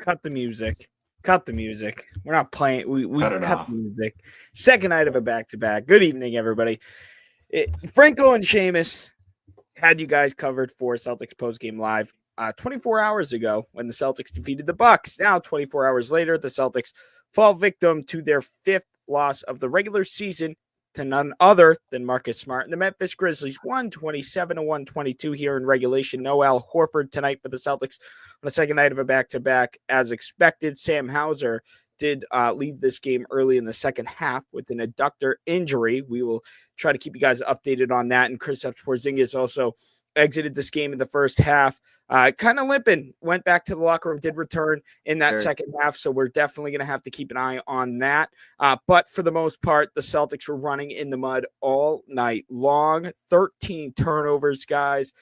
Cut the music. Cut the music. We're not playing. We Cut it cut off. the music. Second night of a back-to-back. Good evening, everybody. Franco and Seamus had you guys covered for Celtics postgame live 24 hours ago when the Celtics defeated the Bucks. Now, 24 hours later, the Celtics fall victim to their fifth loss of the regular season to none other than Marcus Smart and the Memphis Grizzlies. 127-122 here in regulation. No Al Horford tonight for the Celtics on the second night of a back-to-back. As expected, Sam Hauser did leave this game early in the second half with an adductor injury. We will try to keep you guys updated on that. And Kristaps Porzingis also exited this game in the first half, kind of limping, went back to the locker room, did return in that second half. So we're definitely going to have to keep an eye on that. But for the most part, the Celtics were running in the mud all night long. 13 turnovers, guys.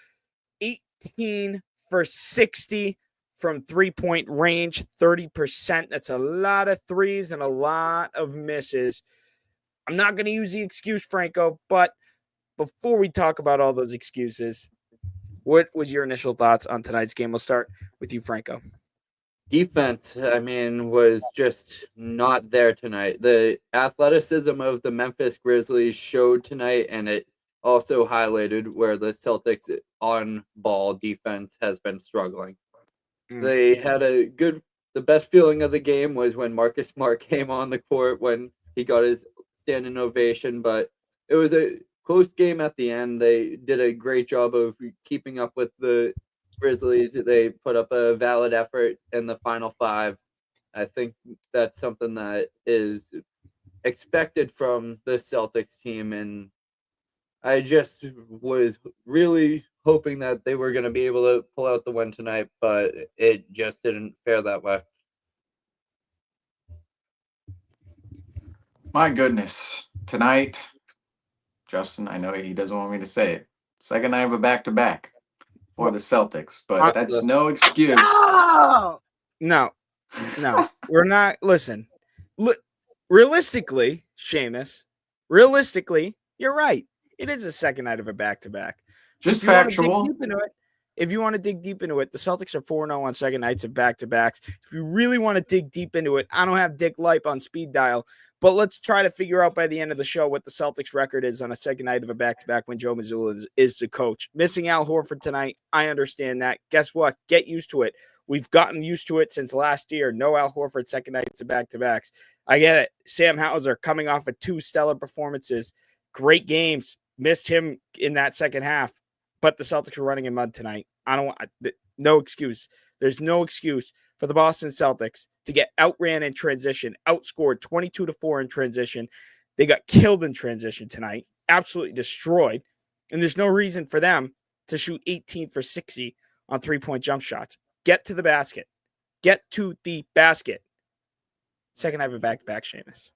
18 for 60 from three-point range, 30%. That's a lot of threes and a lot of misses. I'm not going to use the excuse, Franco, but before we talk about all those excuses, what was your initial thoughts on tonight's game? We'll start with you, Franco. Defense, was just not there tonight. The athleticism of the Memphis Grizzlies showed tonight, and it also highlighted where the Celtics on-ball defense has been struggling. They had the best feeling of the game was when Marcus Smart came on the court when he got his standing ovation, but it was a close game at the end. They did a great job of keeping up with the Grizzlies. They put up a valid effort in the final five. I think that's something that is expected from the Celtics team, and I just was really hoping that they were going to be able to pull out the win tonight, but it just didn't fare that way. My goodness. Tonight, Justin, I know he doesn't want me to say it. Second night of a back-to-back for the Celtics, but that's no excuse. No, we're not. Listen, realistically, Seamus, you're right. It is the second night of a back-to-back. Just factual. If you want to dig deep into it, the Celtics are 4-0 on second nights of back-to-backs. If you really want to dig deep into it, I don't have Dick Lipe on speed dial, but let's try to figure out by the end of the show what the Celtics record is on a second night of a back-to-back when Joe Mazzulla is the coach. Missing Al Horford tonight, I understand that. Guess what? Get used to it. We've gotten used to it since last year. No Al Horford second nights of back-to-backs. I get it. Sam Hauser coming off of two stellar performances. Great games. Missed him in that second half, but the Celtics are running in mud tonight. No excuse. There's no excuse for the Boston Celtics to get outran in transition, outscored 22-4 in transition. They got killed in transition tonight, absolutely destroyed, and there's no reason for them to shoot 18 for 60 on three-point jump shots. Get to the basket. Get to the basket. Second night of a back-to-back, Seamus.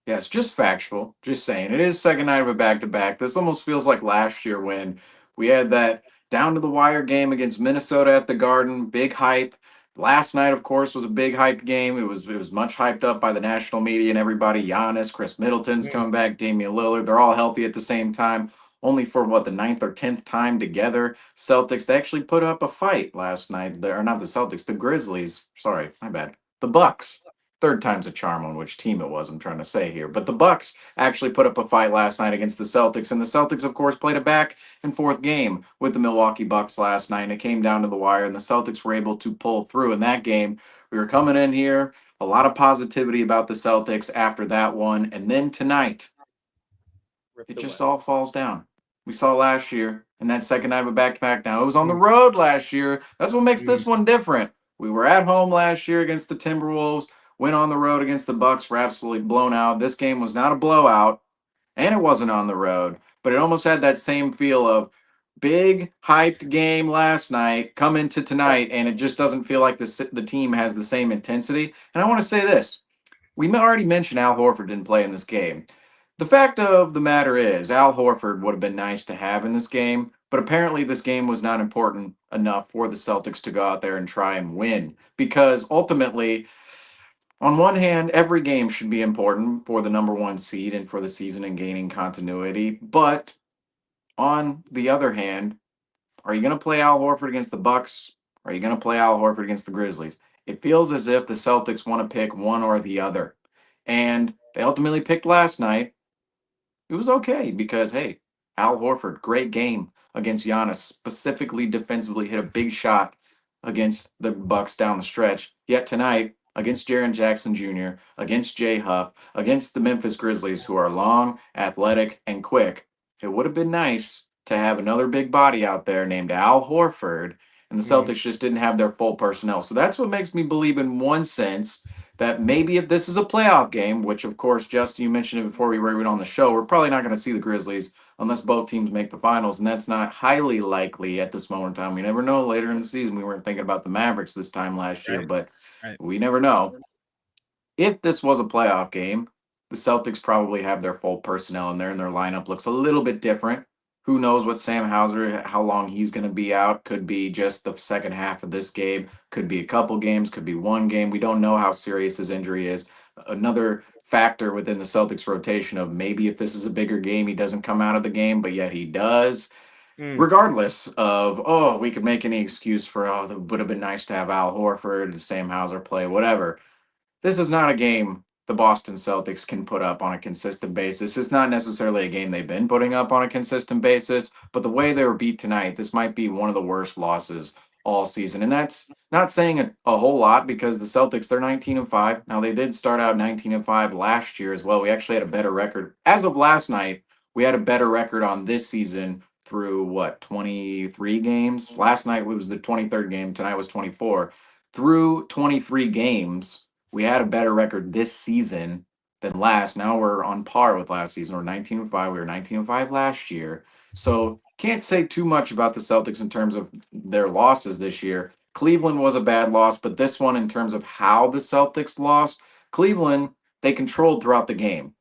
Yes, just factual. Just saying. It is second night of a back-to-back. This almost feels like last year when we had that down-to-the-wire game against Minnesota at the Garden. Big hype. Last night, of course, was a big hyped game. It was much hyped up by the national media and everybody. Giannis, Chris Middleton's coming back, Damian Lillard. They're all healthy at the same time. Only for, the 9th or 10th time together. Celtics, they actually put up a fight last night. Or not the Celtics, the Grizzlies. Sorry, my bad. The Bucks. Third time's a charm on which team it was, I'm trying to say here. But the Bucks actually put up a fight last night against the Celtics. And the Celtics, of course, played a back-and-forth game with the Milwaukee Bucks last night. And it came down to the wire, and the Celtics were able to pull through in that game. We were coming in here, a lot of positivity about the Celtics after that one. And then tonight, it just all falls down. We saw last year in that second night of a back-to-back. Now, it was on the road last year. That's what makes this one different. We were at home last year against the Timberwolves. Went on the road against the Bucks, were absolutely blown out. This game was not a blowout, and it wasn't on the road, but it almost had that same feel of big, hyped game last night, come into tonight, and it just doesn't feel like the team has the same intensity. And I want to say this. We already mentioned Al Horford didn't play in this game. The fact of the matter is, Al Horford would have been nice to have in this game, but apparently this game was not important enough for the Celtics to go out there and try and win, because ultimately, on one hand, every game should be important for the number one seed and for the season and gaining continuity. But on the other hand, are you going to play Al Horford against the Bucks? Or are you going to play Al Horford against the Grizzlies? It feels as if the Celtics want to pick one or the other. And they ultimately picked last night. It was okay because, hey, Al Horford, great game against Giannis, specifically defensively, hit a big shot against the Bucks down the stretch. Yet tonight, against Jaren Jackson Jr., against Jay Huff, against the Memphis Grizzlies, who are long, athletic, and quick, it would have been nice to have another big body out there named Al Horford, and the Mhm. Celtics just didn't have their full personnel. So that's what makes me believe, in one sense, that maybe if this is a playoff game, which of course, Justin, you mentioned it before we were even on the show, we're probably not going to see the Grizzlies unless both teams make the finals, and that's not highly likely at this moment in time. We never know. Later in the season, we weren't thinking about the Mavericks this time last year, Right. but Right. we never know. If this was a playoff game, the Celtics probably have their full personnel in there, and their lineup looks a little bit different. Who knows what Sam Hauser, how long he's going to be out? Could be just the second half of this game, could be a couple games, could be one game. We don't know how serious his injury is. Another factor within the Celtics rotation of maybe if this is a bigger game, he doesn't come out of the game, but yet he does. Mm. Regardless of, oh, we could make any excuse for, oh, it would have been nice to have Al Horford, Sam Hauser play, whatever. This is not a game the Boston Celtics can put up on a consistent basis. It's not necessarily a game they've been putting up on a consistent basis, but the way they were beat tonight, this might be one of the worst losses all season. And that's not saying a whole lot because the Celtics, they're 19-5. Now they did start out 19-5 last year as well. We actually had a better record. As of last night, we had a better record on this season through what, 23 games? Last night was the 23rd game, tonight was 24. Through 23 games, we had a better record this season than last. Now we're on par with last season. We're 19-5. We were 19-5 last year. So can't say too much about the Celtics in terms of their losses this year. Cleveland was a bad loss, but this one, in terms of how the Celtics lost, Cleveland, they controlled throughout the game.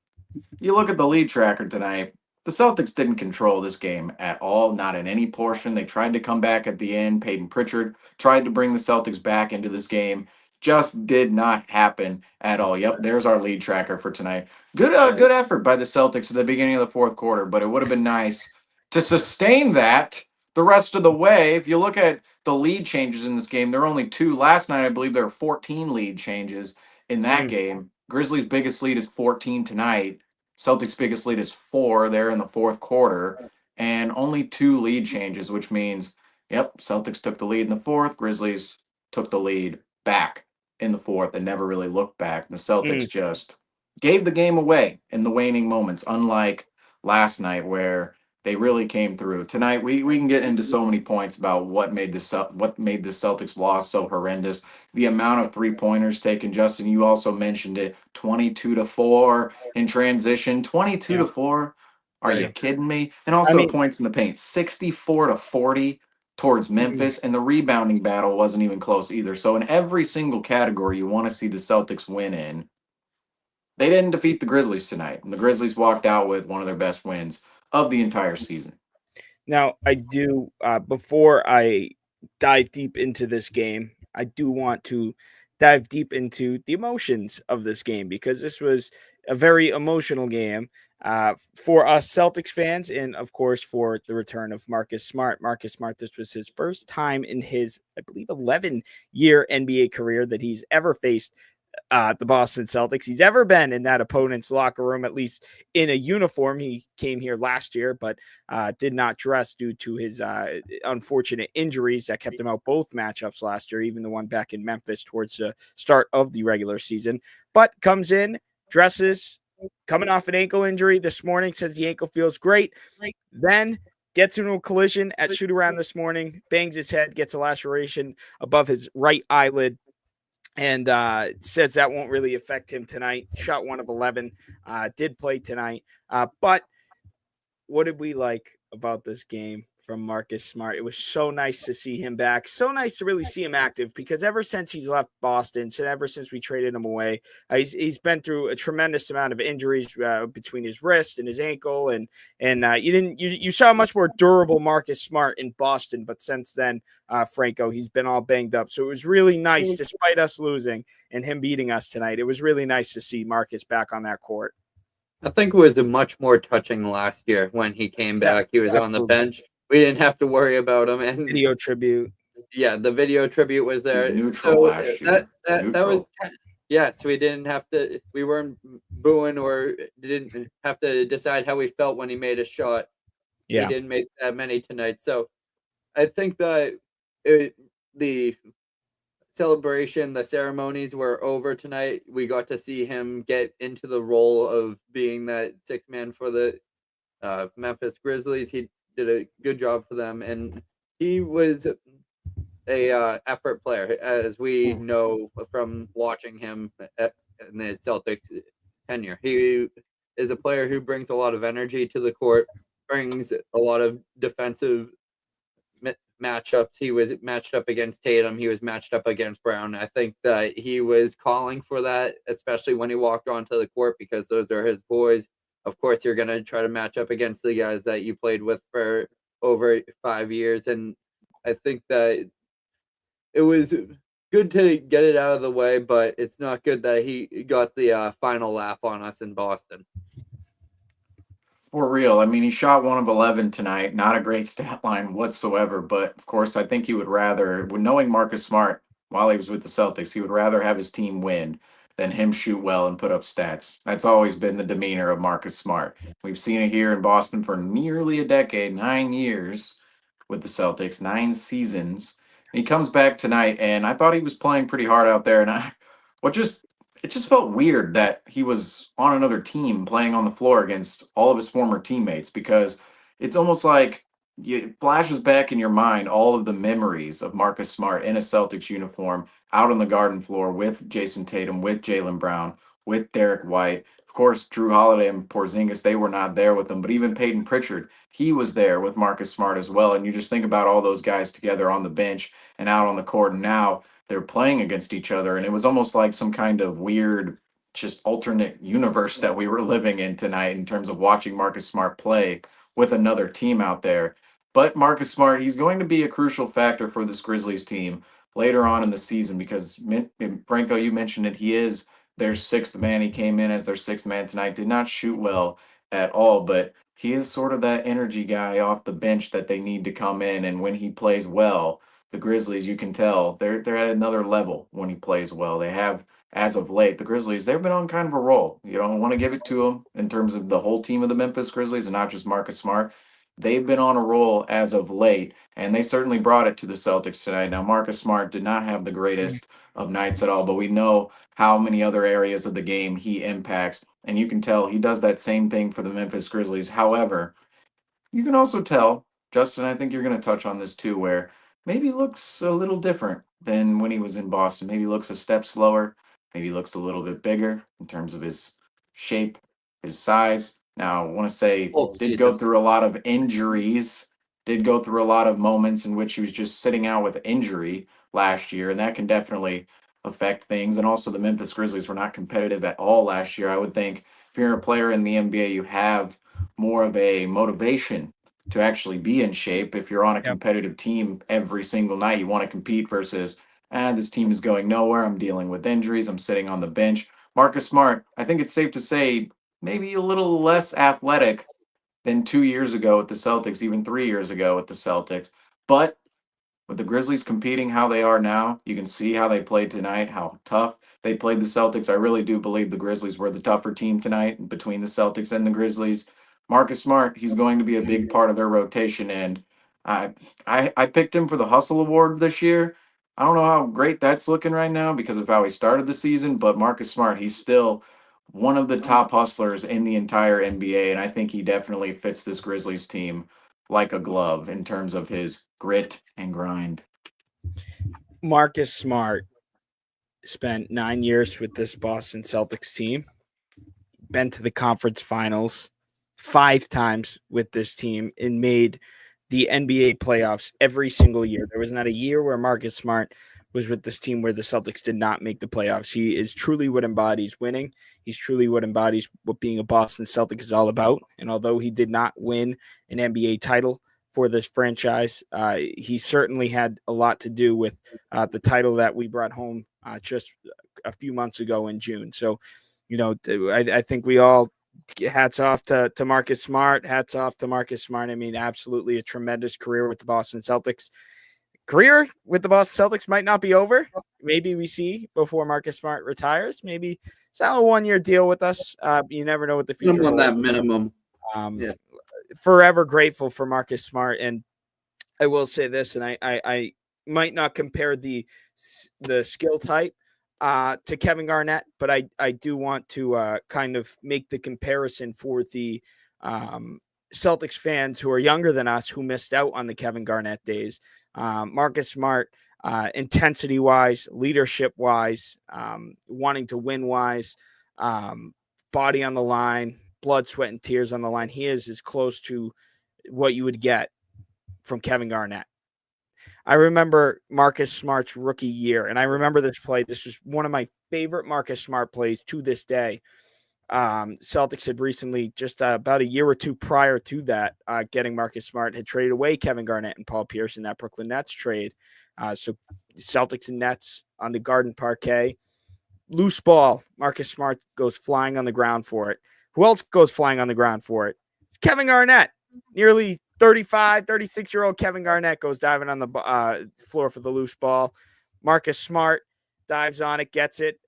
You look at the lead tracker tonight, the Celtics didn't control this game at all, not in any portion. They tried to come back at the end. Peyton Pritchard tried to bring the Celtics back into this game. Just did not happen at all. Yep, there's our lead tracker for tonight. Good effort by the Celtics at the beginning of the fourth quarter, but it would have been nice to sustain that the rest of the way. If you look at the lead changes in this game, there are only two. Last night, I believe there were 14 lead changes in that Mm. game. Grizzlies' biggest lead is 14 tonight. Celtics' biggest lead is 4 there in the fourth quarter, and only 2 lead changes, which means, yep, Celtics took the lead in the fourth. Grizzlies took the lead back in the fourth and never really looked back. The Celtics Mm. just gave the game away in the waning moments, unlike last night where they really came through. Tonight we can get into so many points about what made the Celtics loss so horrendous. The amount of 3-pointers taken, Justin, you also mentioned it, 22-4 in transition, 22 Yeah. to 4. Are you Right. kidding me? And I also mean, points in the paint, 64-40 towards mm, Memphis, and the rebounding battle wasn't even close either. So in every single category you want to see the Celtics win in, they didn't defeat the Grizzlies tonight. And the Grizzlies walked out with one of their best wins of the entire season. now I do before I dive deep into this game, I do want to dive deep into the emotions of this game because this was a very emotional game for us Celtics fans, and of course for the return of Marcus Smart. Marcus Smart, this was his first time in his, I believe, 11-year NBA career that he's ever faced the Boston Celtics. He's ever been in that opponent's locker room, at least in a uniform. He came here last year, but did not dress due to his unfortunate injuries that kept him out both matchups last year, even the one back in Memphis towards the start of the regular season. But comes in, dresses, coming off an ankle injury this morning, says the ankle feels great. Then gets into a collision at shoot around this morning, bangs his head, gets a laceration above his right eyelid, and says that won't really affect him tonight. Shot 1 of 11, did play tonight. But what did we like about this game from Marcus Smart? It was so nice to see him back. So nice to really see him active because ever since he's left Boston, so ever since we traded him away, he's been through a tremendous amount of injuries between his wrist and his ankle, and you saw a much more durable Marcus Smart in Boston, but since then, Franco, he's been all banged up. So it was really nice, despite us losing and him beating us tonight. It was really nice to see Marcus back on that court. I think it was a much more touching last year when he came back. He was on the bench. We didn't have to worry about him. And Video tribute. the video tribute was He was there. neutral So last year. that was so we didn't have to. We weren't booing or didn't have to decide how we felt when he made a shot. He Yeah. didn't make that many tonight. So I think that the celebration, the ceremonies were over tonight. We got to see him get into the role of being that sixth man for the Memphis Grizzlies. He did a good job for them, and he was a effort player, as we know from watching him in the Celtics tenure. He is a player who brings a lot of energy to the court, brings a lot of defensive matchups. He was matched up against Tatum. He was matched up against Brown. I think that he was calling for that, especially when he walked onto the court, because those are his boys. Of course, you're going to try to match up against the guys that you played with for over 5 years. And I think that it was good to get it out of the way, but it's not good that he got the final laugh on us in Boston. For real. I mean, he shot 1 of 11 tonight. Not a great stat line whatsoever. But of course, I think he would rather, when knowing Marcus Smart while he was with the Celtics, he would rather have his team win than him shoot well and put up stats. That's always been the demeanor of Marcus Smart. We've seen it here in Boston for nearly a decade, 9 years with the Celtics, 9 seasons. He comes back tonight, and I thought he was playing pretty hard out there. And what just it just felt weird that he was on another team playing on the floor against all of his former teammates, because it's almost like it flashes back in your mind all of the memories of Marcus Smart in a Celtics uniform out on the garden floor with Jason Tatum, with Jaylen Brown, with Derek White. Of course, Drew Holiday and Porzingis, they were not there with him, but even Peyton Pritchard, he was there with Marcus Smart as well. And you just think about all those guys together on the bench and out on the court, and now they're playing against each other, and it was almost like some kind of weird just alternate universe that we were living in tonight in terms of watching Marcus Smart play with another team out there. But Marcus Smart, he's going to be a crucial factor for this Grizzlies team later on in the season, because Franco, you mentioned it, he is their sixth man. He came in as their sixth man tonight, did not shoot well at all, but he is sort of that energy guy off the bench that they need to come in, and when he plays well, the Grizzlies, you can tell they're at another level when he plays well. They have, as of late, the Grizzlies, they've been on kind of a roll. You don't want to give it to them in terms of the whole team of the Memphis Grizzlies and not just Marcus Smart. They've been on a roll as of late, and they certainly brought it to the Celtics tonight. Now, Marcus Smart did not have the greatest of nights at all, but we know how many other areas of the game he impacts, and you can tell he does that same thing for the Memphis Grizzlies. However, you can also tell, Justin, I think you're going to touch on this too, where maybe looks a little different than when he was in Boston. Maybe looks a step slower. Maybe looks a little bit bigger in terms of his shape, his size. Now, I want to say, did go through a lot of injuries, did go through a lot of moments in which he was just sitting out with injury last year, and that can definitely affect things. And also, the Memphis Grizzlies were not competitive at all last year. I would think if you're a player in the NBA, you have more of a motivation to actually be in shape. If you're on a competitive team every single night, you want to compete versus, this team is going nowhere. I'm dealing with injuries. I'm sitting on the bench. Marcus Smart, I think it's safe to say, maybe a little less athletic than 2 years ago with the Celtics, even 3 years ago with the Celtics. But with the Grizzlies competing how they are now, you can see how they played tonight, how tough they played the Celtics. I really do believe the Grizzlies were the tougher team tonight between the Celtics and the Grizzlies. Marcus Smart, he's going to be a big part of their rotation, and I picked him for the Hustle Award this year. I don't know how great that's looking right now because of how he started the season, but Marcus Smart, he's still one of the top hustlers in the entire NBA, and I think he definitely fits this Grizzlies team like a glove in terms of his grit and grind. Marcus Smart spent 9 years with this Boston Celtics team, been to the conference finals 5 times with this team, and made the NBA playoffs every single year. There was not a year where Marcus Smart was with this team where the Celtics did not make the playoffs. He is truly what embodies winning. He's truly what embodies what being a Boston Celtic is all about. And although he did not win an NBA title for this franchise, he certainly had a lot to do with the title that we brought home just a few months ago in June. So, I think we all hats off to Marcus Smart. Hats off to Marcus Smart. I mean, absolutely a tremendous career with the Boston Celtics. career with the Boston Celtics might not be over. Maybe we see before Marcus Smart retires. Maybe sign a 1-year deal with us. You never know what the future On holds. that minimum. Yeah. Forever grateful for Marcus Smart. And I will say this, and I might not compare the skill type to Kevin Garnett, but I do want to kind of make the comparison for the Celtics fans who are younger than us who missed out on the Kevin Garnett days. Marcus Smart, intensity-wise, leadership-wise, wanting to win-wise, body on the line, blood, sweat, and tears on the line. He is as close to what you would get from Kevin Garnett. I remember Marcus Smart's rookie year, and I remember this play. This was one of my favorite Marcus Smart plays to this day. Celtics had recently, just about a year or two prior to that, getting Marcus Smart, had traded away Kevin Garnett and Paul Pierce in that Brooklyn Nets trade. So Celtics and Nets on the Garden Parquet. Loose ball. Marcus Smart goes flying on the ground for it. Who else goes flying on the ground for it? It's Kevin Garnett. Nearly 35, 36-year-old Kevin Garnett goes diving on the floor for the loose ball. Marcus Smart dives on it, gets it,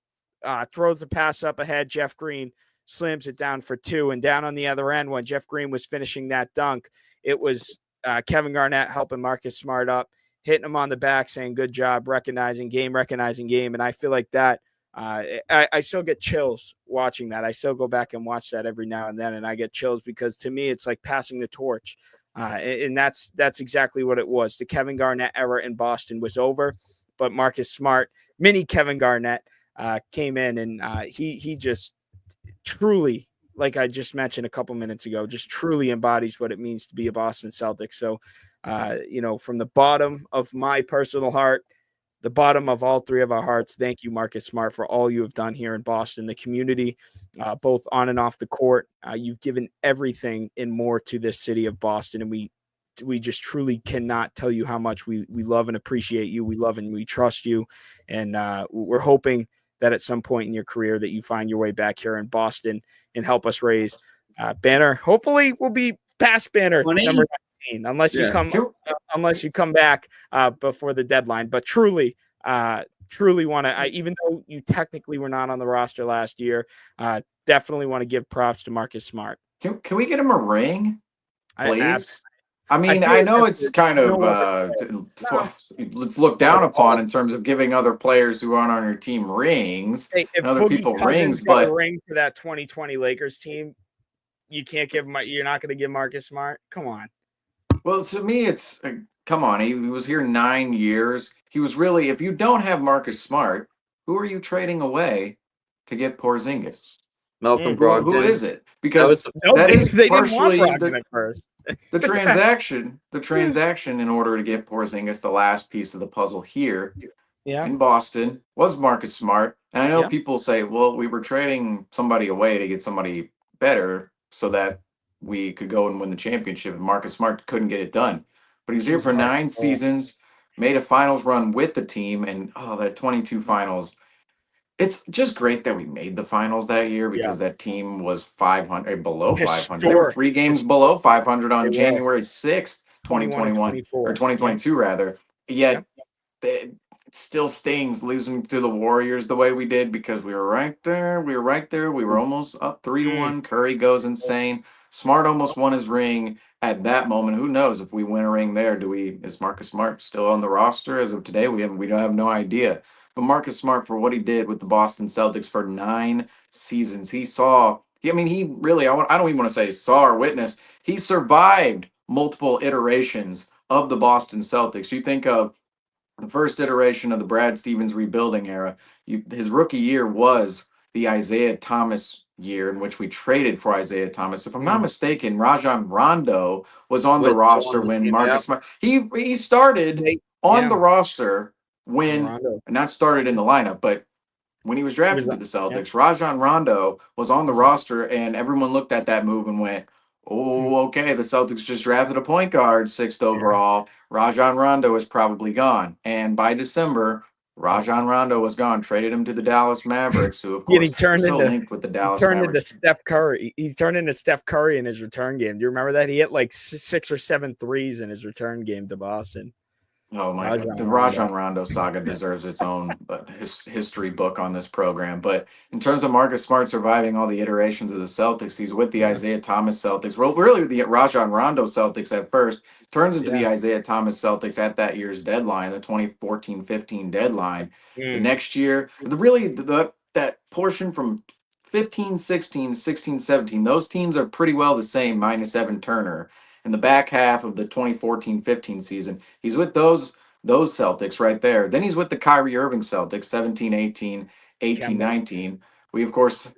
throws the pass up ahead. Jeff Green slams it down for 2. And down on the other end, when Jeff Green was finishing that dunk, it was Kevin Garnett helping Marcus Smart up, hitting him on the back, saying, good job, recognizing game. And I feel like that, I still get chills watching that. I still go back and watch that every now and then, and I get chills because to me, it's like passing the torch. And that's exactly what it was. The Kevin Garnett era in Boston was over, but Marcus Smart, mini Kevin Garnett, came in, and he just truly, like I just mentioned a couple minutes ago, just truly embodies what it means to be a Boston Celtic. So, from the bottom of my personal heart, the bottom of all three of our hearts, thank you, Marcus Smart, for all you have done here in Boston, the community, both on and off the court. You've given everything and more to this city of Boston, and we just truly cannot tell you how much we love and appreciate you. We love and we trust you, and we're hoping that at some point in your career that you find your way back here in Boston and help us raise banner. Hopefully, we'll be past banner 20? number 19, unless you come back before the deadline. But truly want to, even though you technically were not on the roster last year, definitely want to give props to Marcus Smart. Can we get him a ring, please? I know it's kind of let's look down upon in terms of giving other players who aren't on your team rings and other people rings, but a ring to that 2020 Lakers team, you can't give him. You're not going to give Marcus Smart. Come on. Well, to me, it's come on. He was here 9 years. He was really. If you don't have Marcus Smart, who are you trading away to get Porzingis? Malcolm Brogdon. Who is it? Because they didn't want Brogdon at first. The transaction in order to get Porzingis, the last piece of the puzzle here in Boston, was Marcus Smart. And I know people say, well, we were trading somebody away to get somebody better so that we could go and win the championship. And Marcus Smart couldn't get it done. But he was here for 9 seasons, made a finals run with the team, and that 22 finals. It's just great that we made the finals that year because that team was 500 below 500. They were 3 games below 500 on January 6th, 2021 or 2022 rather. Yet it still stings losing to the Warriors the way we did because we were right there. We were almost up 3-1. Curry goes insane. Smart almost won his ring at that moment. Who knows if we win a ring there? Is Marcus Smart still on the roster as of today? We don't have no idea. But Marcus Smart, for what he did with the Boston Celtics for 9 seasons, he really, I don't even want to say saw or witnessed. He survived multiple iterations of the Boston Celtics. You think of the first iteration of the Brad Stevens rebuilding era. His rookie year was the Isaiah Thomas year in which we traded for Isaiah Thomas. If I'm not mistaken, Rajon Rondo was on the roster when Marcus Smart. He started on the roster when not started in the lineup, but when he was drafted to the Celtics. Rajon Rondo was on the roster, and everyone looked at that move and went, oh, okay, the Celtics just drafted a point guard 6th overall. Rajon Rondo is probably gone. And by December, Rajon Rondo was gone. Traded him to the Dallas Mavericks, who, of course, linked with the Dallas Mavericks. Into Steph Curry. He turned into Steph Curry in his return game. Do you remember that? He hit like 6 or 7 threes in his return game to Boston. Oh my God, Rajon the Rondo. Rajon Rondo saga deserves its own history book on this program. But in terms of Marcus Smart surviving all the iterations of the Celtics, he's with the Yeah. Isaiah Thomas Celtics. Well, really the Rajon Rondo Celtics at first, turns into the Yeah. Isaiah Thomas Celtics at that year's deadline, the 2014-15 deadline. The Mm. next year, that portion from 15, 16, 16, 17, those teams are pretty well the same, minus Evan Turner. In the back half of the 2014-15 season, he's with those Celtics right there. Then he's with the Kyrie Irving Celtics, 17, 18, 18, Kemba. 19. We, of course,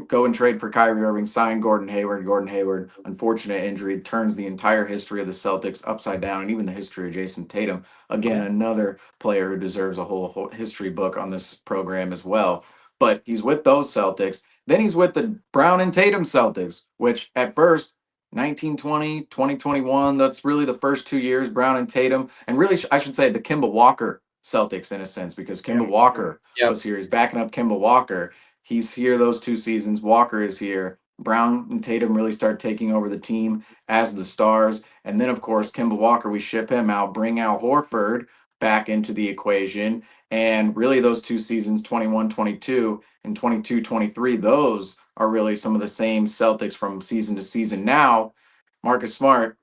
go and trade for Kyrie Irving, sign Gordon Hayward. Gordon Hayward, unfortunate injury, turns the entire history of the Celtics upside down, and even the history of Jason Tatum. Again, Yeah. another player who deserves a whole history book on this program as well. But he's with those Celtics. Then he's with the Brown and Tatum Celtics, which at first 1920, 2021, that's really the first 2 years, Brown and Tatum. And really, I should say the Kemba Walker Celtics in a sense, because Yeah. Kemba Walker Yep. was here. He's backing up Kemba Walker. He's here those 2 seasons. Walker is here. Brown and Tatum really start taking over the team as the stars. And then, of course, Kemba Walker, we ship him out, bring Al Horford back into the equation. And really, those 2 seasons, 21, 22, and 22, 23, those are really some of the same Celtics from season to season. Now, Marcus Smart,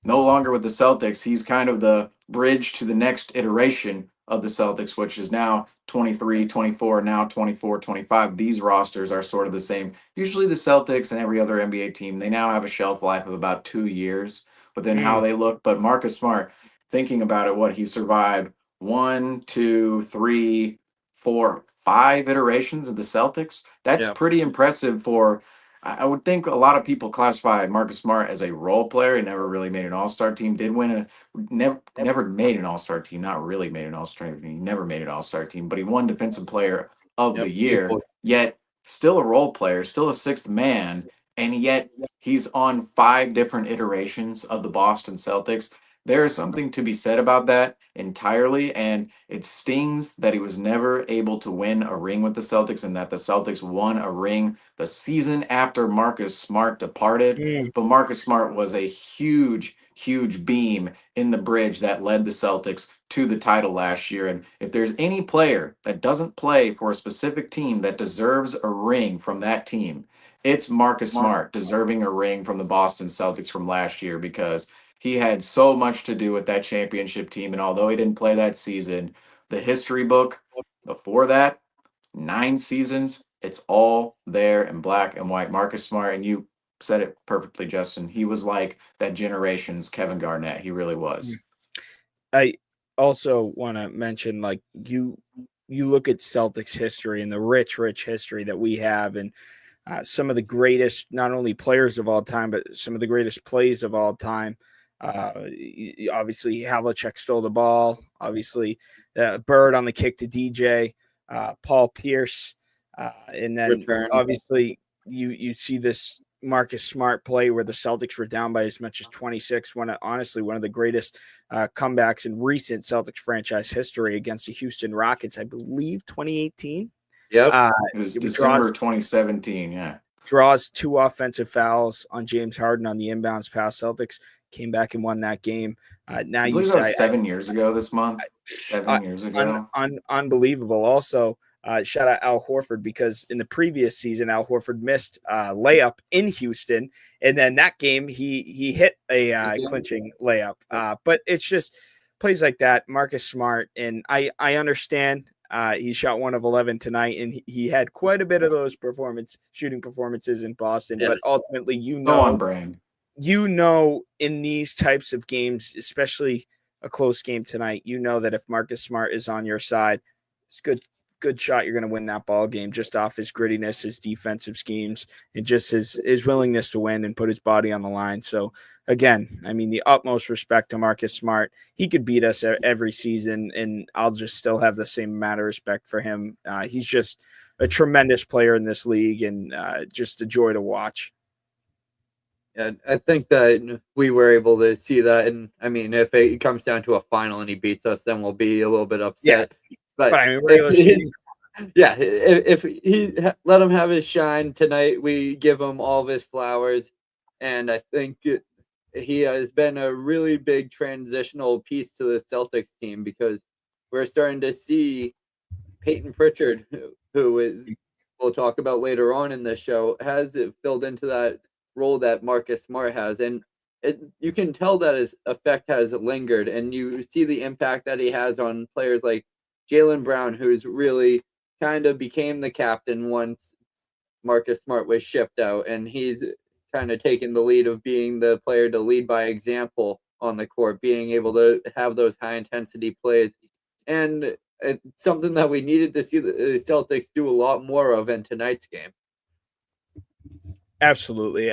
no longer with the Celtics. He's kind of the bridge to the next iteration of the Celtics, which is now 23, 24, now 24, 25. These rosters are sort of the same. Usually the Celtics and every other NBA team, they now have a shelf life of about 2 years within how Mm. they look. But Marcus Smart, thinking about it, what he survived 1, 2, 3, 4, 5 iterations of the Celtics. That's Yeah. pretty impressive for. I would think a lot of people classify Marcus Smart as a role player. He never really made an All-Star team. Did win a never made an All-Star team. Not really made an All-Star team. He never made an All-Star team, but he won Defensive Player of the Yep. Year. Equal. Yet still a role player, still a sixth man, and yet he's on 5 different iterations of the Boston Celtics. There is something to be said about that entirely, and it stings that he was never able to win a ring with the Celtics and that the Celtics won a ring the season after Marcus Smart departed. Mm. But Marcus Smart was a huge, huge beam in the bridge that led the Celtics to the title last year. And if there's any player that doesn't play for a specific team that deserves a ring from that team, it's Marcus Smart deserving a ring from the Boston Celtics from last year, because he had so much to do with that championship team. And although he didn't play that season, the history book before that, 9 seasons, it's all there in black and white. Marcus Smart, and you said it perfectly, Justin. He was like that generation's Kevin Garnett. He really was. I also want to mention, like, you look at Celtics history and the rich history that we have, and some of the greatest, not only players of all time, but some of the greatest plays of all time. Obviously, Havlicek stole the ball. Obviously, Bird on the kick to DJ, Paul Pierce, and then Return. obviously you see this Marcus Smart play where the Celtics were down by as much as 26. Honestly, one of the greatest comebacks in recent Celtics franchise history against the Houston Rockets, I believe 2018. Yep. It was December 2017. Yeah. Draws 2 offensive fouls on James Harden on the inbounds pass. Celtics came back and won that game. Now I you believe that say was 7 years ago this month. 7 years ago. Unbelievable. Also, shout out Al Horford, because in the previous season, Al Horford missed a layup in Houston, and then that game he hit a clinching layup. But it's just plays like that. Marcus Smart, and I understand. He shot 1 of 11 tonight, and he had quite a bit of those shooting performances in Boston. Yes. But ultimately, So on brand. In these types of games, especially a close game tonight, that if Marcus Smart is on your side, it's good shot you're going to win that ball game, just off his grittiness, his defensive schemes, and just his willingness to win and put his body on the line. So again, I mean, the utmost respect to Marcus Smart. He could beat us every season, and I'll just still have the same amount of respect for him. He's just a tremendous player in this league, and just a joy to watch. And I think that we were able to see that. And I mean, if it comes down to a final and he beats us, then we'll be a little bit upset. But I mean, regular season. Yeah, if he let him have his shine tonight, we give him all of his flowers. And I think he has been a really big transitional piece to the Celtics team because we're starting to see Peyton Pritchard, who is we'll talk about later on in the show, has filled into that role that Marcus Smart has, and you can tell that his effect has lingered, and you see the impact that he has on players like Jaylen Brown, who's really kind of became the captain once Marcus Smart was shipped out, and he's kind of taken the lead of being the player to lead by example on the court, being able to have those high intensity plays. And it's something that we needed to see the Celtics do a lot more of in tonight's game. Absolutely.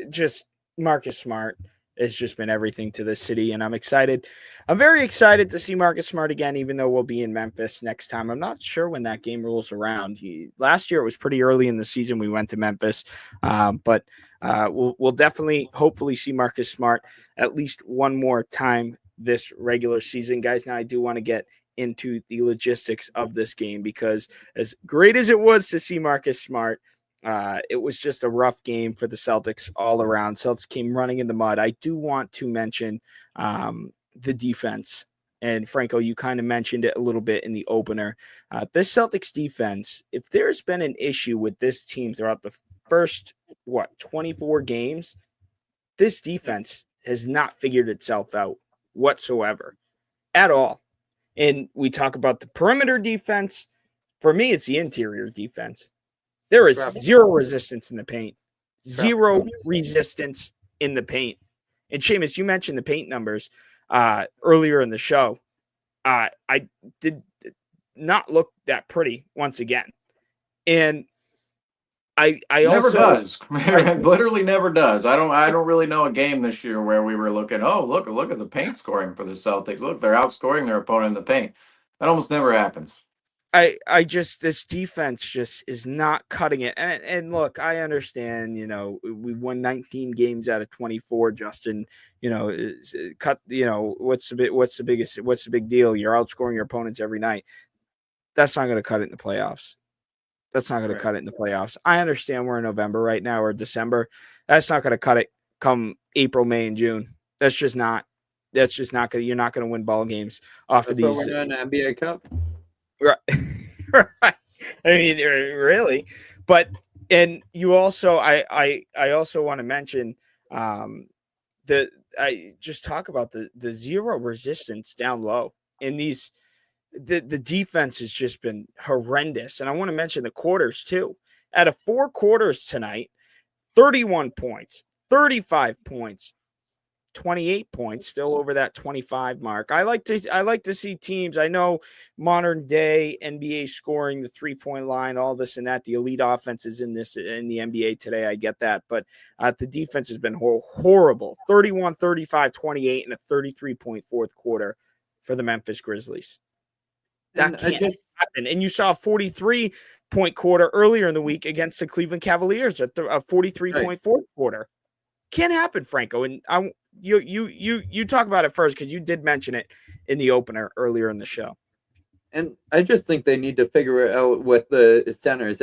Just Marcus Smart has just been everything to this city, and I'm excited. I'm very excited to see Marcus Smart again, even though we'll be in Memphis next time. I'm not sure when that game rolls around. Last year, it was pretty early in the season we went to Memphis, but we'll definitely, hopefully, see Marcus Smart at least one more time this regular season. Guys, now I do want to get into the logistics of this game because as great as it was to see Marcus Smart, it was just a rough game for the Celtics all around. Celtics came running in the mud. I do want to mention the defense. And Franco, you kind of mentioned it a little bit in the opener. This Celtics defense, if there's been an issue with this team throughout the first, 24 games, this defense has not figured itself out whatsoever at all. And we talk about the perimeter defense. For me, it's the interior defense. There is zero resistance in the paint. Zero resistance in the paint. And Seamus, you mentioned the paint numbers earlier in the show. I did not look that pretty once again. And I never also does. Literally never does. I don't really know a game this year where we were looking, oh, look at the paint scoring for the Celtics. Look, they're outscoring their opponent in the paint. That almost never happens. I just this defense just is not cutting it. And look, I understand, we won 19 games out of 24, Justin, cut, what's the big deal? You're outscoring your opponents every night. That's not going to cut it in the playoffs. That's not going to cut it in the playoffs. I understand we're in November right now or December. That's not going to cut it come April, May, and June. That's just not going to, you're not going to win ball games off of these. We're doing an NBA Cup. Right. Right. I mean, really. But and you also I also want to mention I just talk about the zero resistance down low in these the defense has just been horrendous. And I want to mention the quarters too. Out of 4 quarters tonight, 31 points, 35 points, 28 points, still over that 25 mark. I like to see teams. I know modern day NBA scoring, the 3-point line, all this and that. The elite offenses in the NBA today. I get that, but the defense has been horrible. 31, 35, 28 in a 33-point fourth quarter for the Memphis Grizzlies. That can't happen. And you saw a 43-point quarter earlier in the week against the Cleveland Cavaliers at a 43-point fourth quarter. Can't happen, Franco. And you talk about it first because you did mention it in the opener earlier in the show. And I just think they need to figure it out with the centers.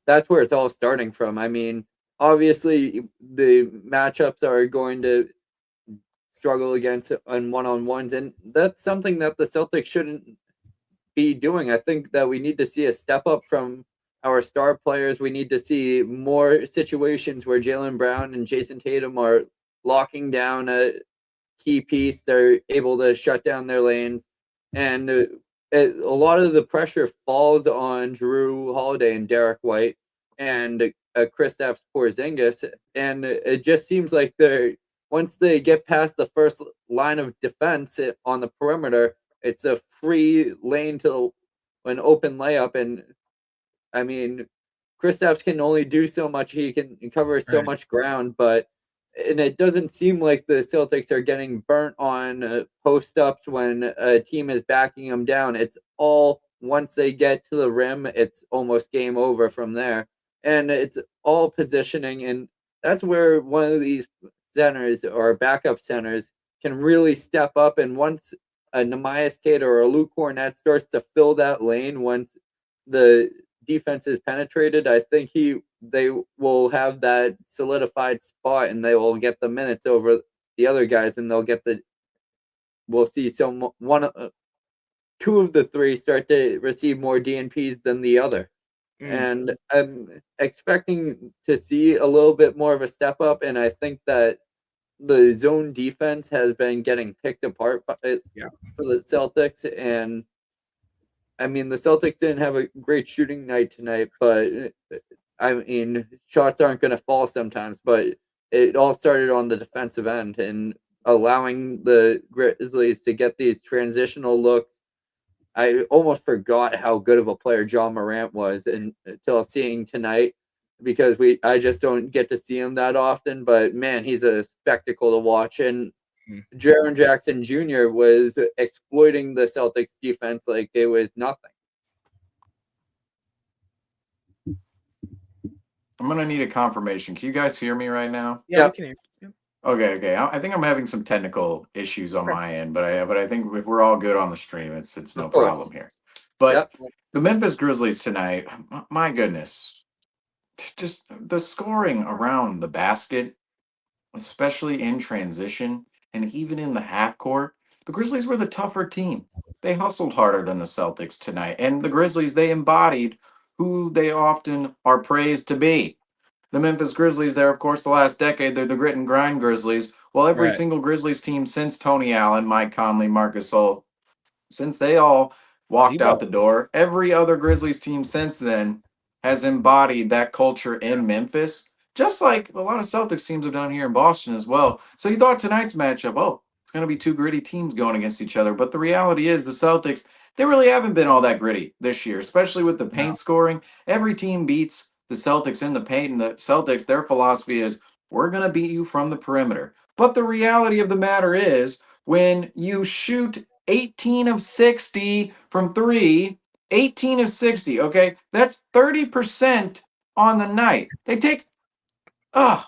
That's where it's all starting from. I mean, obviously the matchups are going to struggle against on one-on-ones, and that's something that the Celtics shouldn't be doing. I think that we need to see a step up from our star players. We need to see more situations where Jaylen Brown and Jason Tatum are locking down a key piece. They're able to shut down their lanes. And a lot of the pressure falls on Drew Holiday and Derek White and Kristaps Porzingis. And it just seems like once they get past the first line of defense on the perimeter, it's a free lane to an open layup. And I mean, Kristaps can only do so much. He can cover so much ground, and it doesn't seem like the Celtics are getting burnt on post-ups when a team is backing them down. It's all once they get to the rim, it's almost game over from there. And it's all positioning, and that's where one of these centers or backup centers can really step up. And once a Nehemias Queta or a Luke Cornett starts to fill that lane, once the defense is penetrated, I think they will have that solidified spot and they will get the minutes over the other guys, and we'll see two of the three start to receive more DNPs than the other. And I'm expecting to see a little bit more of a step up, and I think that the zone defense has been getting picked apart for the Celtics. And I mean, the Celtics didn't have a great shooting night tonight, but I mean, shots aren't going to fall sometimes, but it all started on the defensive end and allowing the Grizzlies to get these transitional looks. I almost forgot how good of a player John Morant was until seeing tonight, because I just don't get to see him that often. But man, he's a spectacle to watch. And Jaren Jackson Jr. was exploiting the Celtics defense like it was nothing. I'm gonna need a confirmation. Can you guys hear me right now? Yeah, we can hear you. Okay. I think I'm having some technical issues on my end, but I think if we're all good on the stream, it's no problem here. But the Memphis Grizzlies tonight, my goodness, just the scoring around the basket, especially in transition and even in the half court, the Grizzlies were the tougher team. They hustled harder than the Celtics tonight, and the Grizzlies, they embodied who they often are praised to be. The Memphis Grizzlies, they're, of course, the last decade, they're the grit and grind Grizzlies. Well, every single Grizzlies team since Tony Allen, Mike Conley, Marcus Gasol, since they all walked out the door, every other Grizzlies team since then has embodied that culture in Memphis, just like a lot of Celtics teams have done here in Boston as well. So you thought tonight's matchup, it's going to be two gritty teams going against each other. But the reality is the Celtics, they really haven't been all that gritty this year, especially with the paint scoring. Every team beats the Celtics in the paint, and the Celtics, their philosophy is, we're going to beat you from the perimeter. But the reality of the matter is, when you shoot 18 of 60 from three, 18 of 60, okay, that's 30% on the night. They take, the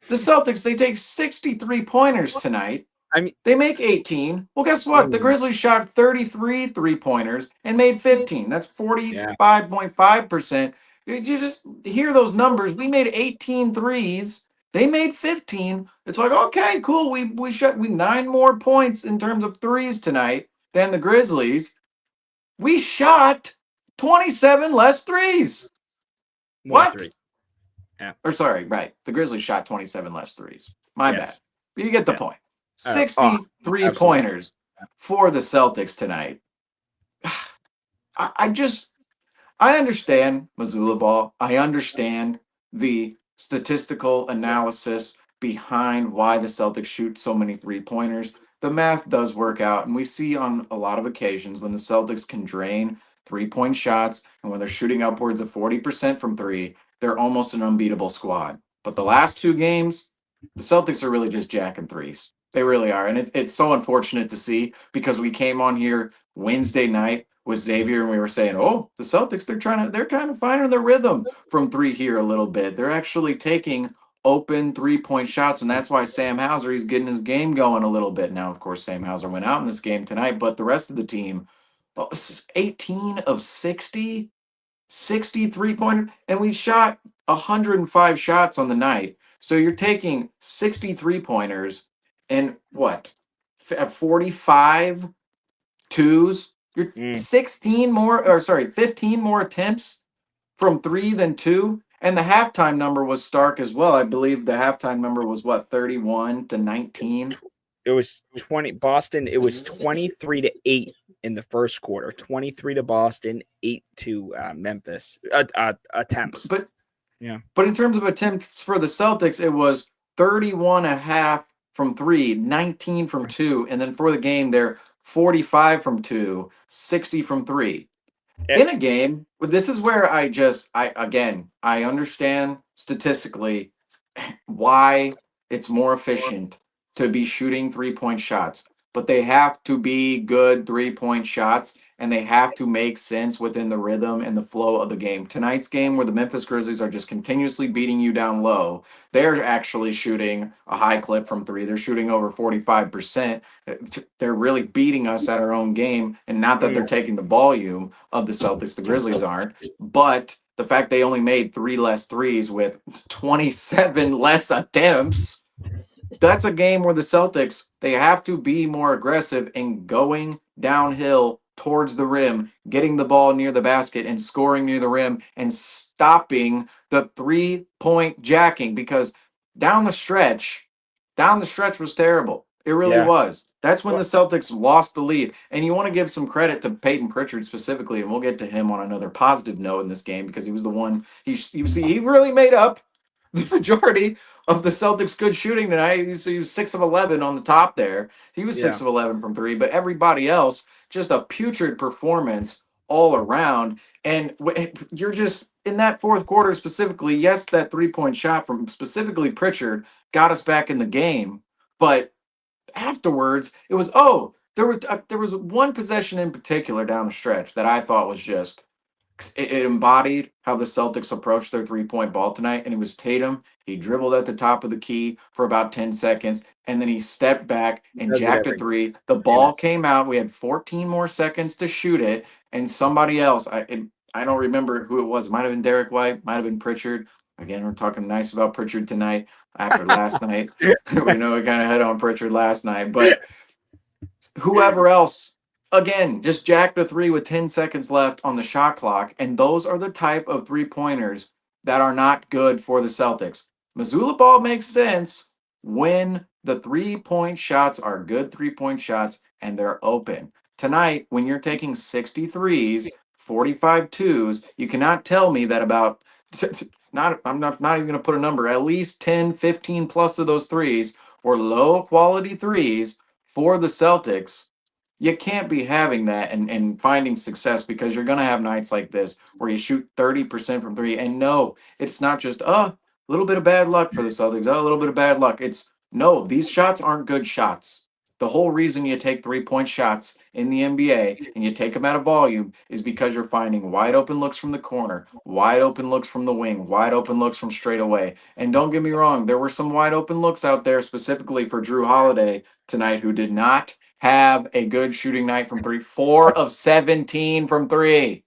Celtics, they take 63 pointers tonight. I mean, they make 18. Well, guess what? The Grizzlies shot 33 3-pointers and made 15. That's 45.5%. You just hear those numbers. We made 18 threes. They made 15. It's like, okay, cool. We shot 9 more points in terms of threes tonight than the Grizzlies. We shot 27 less threes. What? Three. Yeah. Or sorry, right. The Grizzlies shot 27 less threes. My bad. But you get the point. 63 pointers for the Celtics tonight. I understand Missoula ball. I understand the statistical analysis behind why the Celtics shoot so many 3-pointers. The math does work out, and we see on a lot of occasions when the Celtics can drain 3-point shots, and when they're shooting upwards of 40% from three, they're almost an unbeatable squad. But the last 2 games, the Celtics are really just jacking threes. They really are. And it's so unfortunate to see, because we came on here Wednesday night with Xavier and we were saying, the Celtics, they're kind of finding their rhythm from three here a little bit. They're actually taking open 3-point shots, and that's why Sam Hauser, he's getting his game going a little bit. Now, of course, Sam Hauser went out in this game tonight, but the rest of the team, 18 of 60, 63-pointer, and we shot 105 shots on the night. So you're taking 63-pointers and what? 45 twos. You're 15 more attempts from three than two. And the halftime number was stark as well. I believe the halftime number was 31-19. It was 20 Boston. It was 23-8 in the first quarter. 23 to Boston, 8 to Memphis. Attempts. But in terms of attempts for the Celtics, it was 31.5 from three, 19 from two, and then for the game, they're 45 from two, 60 from three. In a game, this is where I understand statistically why it's more efficient to be shooting 3-point shots, but they have to be good 3-point shots, and they have to make sense within the rhythm and the flow of the game. Tonight's game, where the Memphis Grizzlies are just continuously beating you down low, they're actually shooting a high clip from three. They're shooting over 45%. They're really beating us at our own game, and not that they're taking the volume of the Celtics. The Grizzlies aren't, but the fact they only made 3 less threes with 27 less attempts, that's a game where the Celtics, they have to be more aggressive in going downhill towards the rim, getting the ball near the basket and scoring near the rim and stopping the 3-point jacking, because down the stretch, was terrible. It really Yeah. was. That's when Well, the Celtics lost the lead. And you want to give some credit to Peyton Pritchard specifically, and we'll get to him on another positive note in this game, because he was the one he really made up the majority of the Celtics' good shooting tonight. He was 6 of 11 on the top there. He was yeah. 6 of 11 from three, but everybody else, just a putrid performance all around. And you're just in that fourth quarter specifically. Yes, that 3-point shot from specifically Pritchard got us back in the game, but afterwards it was there was one possession in particular down the stretch that I thought was just it embodied how the Celtics approached their 3-point ball tonight. And it was Tatum. He dribbled at the top of the key for about 10 seconds, and then he stepped back and Does it jacked a every three. The game. ball came out. We had 14 more seconds to shoot it, and somebody else, I don't remember who it was. It might have been Derek White, might have been Pritchard. Again, we're talking nice about Pritchard tonight after last night. We know we kind of had on Pritchard last night, but whoever else, again, just jacked a three with 10 seconds left on the shot clock. And those are the type of 3-pointers that are not good for the Celtics. Missoula ball makes sense when the 3-point shots are good 3-point shots and they're open. Tonight, when you're taking 63s, 45 twos, you cannot tell me that about I'm not even going to put a number, at least 10, 15 plus of those threes were low quality threes for the Celtics. You can't be having that and finding success, because you're going to have nights like this where you shoot 30% from three. And no, it's not just, a little bit of bad luck for the Celtics, a little bit of bad luck. It's, no, these shots aren't good shots. The whole reason you take 3-point shots in the NBA and you take them out of volume is because you're finding wide open looks from the corner, wide open looks from the wing, wide open looks from straight away. And don't get me wrong, there were some wide open looks out there specifically for Drew Holiday tonight, who did not have a good shooting night from three. 4 of 17 from three.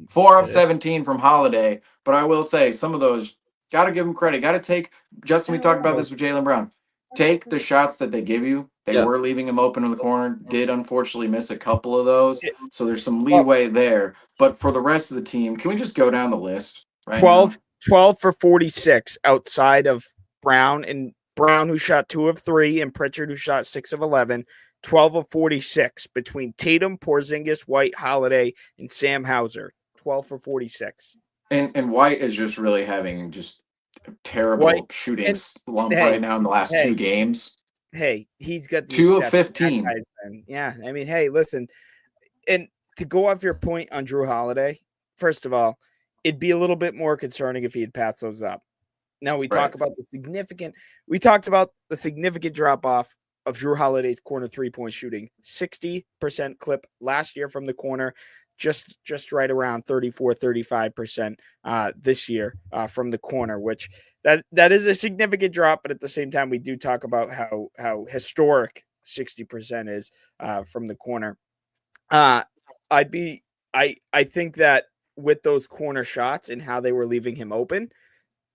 4 of 17 from Holiday. But I will say, some of those, got to give him credit. Got to take, Justin, we talked about this with Jaylen Brown. Take the shots that they give you. They Yes. were leaving him open in the corner. Did unfortunately miss a couple of those. So there's some Well, leeway there. But for the rest of the team, can we just go down the list right 12, now? 12 for 46 outside of Brown, who shot 2 of 3, and Pritchard, who shot 6 of 11. 12 of 46 between Tatum, Porzingis, White, Holiday, and Sam Hauser. 12 for 46. And White is just really having just a terrible White, shooting slump hey, right now in the last 2 games. Hey, he's got the 2 of exception. 15. Yeah, I mean, hey, listen, and to go off your point on Drew Holiday, first of all, it'd be a little bit more concerning if he had passed those up. Now we talked about the significant drop off of Drew Holiday's corner 3-point shooting. 60% clip last year from the corner, just right around 34-35% this year from the corner, which that is a significant drop. But at the same time, we do talk about how historic 60% is from the corner. I think that with those corner shots and how they were leaving him open,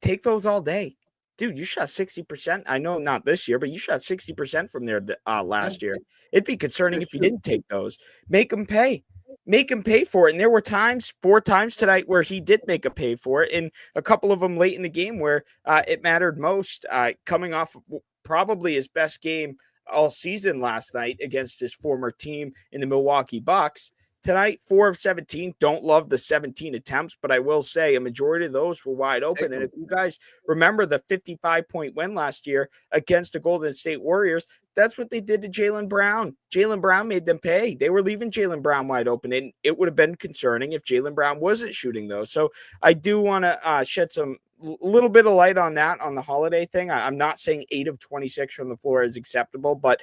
take those all day. Dude, you shot 60%. I know not this year, but you shot 60% from there last year. It'd be concerning if you didn't take those. Make him pay. Make him pay for it. And there were 4 times tonight where he did make a pay for it, and a couple of them late in the game where it mattered most, coming off probably his best game all season last night against his former team in the Milwaukee Bucks. Tonight, 4 of 17. Don't love the 17 attempts, but I will say a majority of those were wide open. And if you guys remember the 55-point win last year against the Golden State Warriors, that's what they did to Jaylen Brown. Jaylen Brown made them pay. They were leaving Jaylen Brown wide open, and it would have been concerning if Jaylen Brown wasn't shooting those. So I do want to shed some little bit of light on that, on the Holiday thing. I'm not saying 8 of 26 from the floor is acceptable, but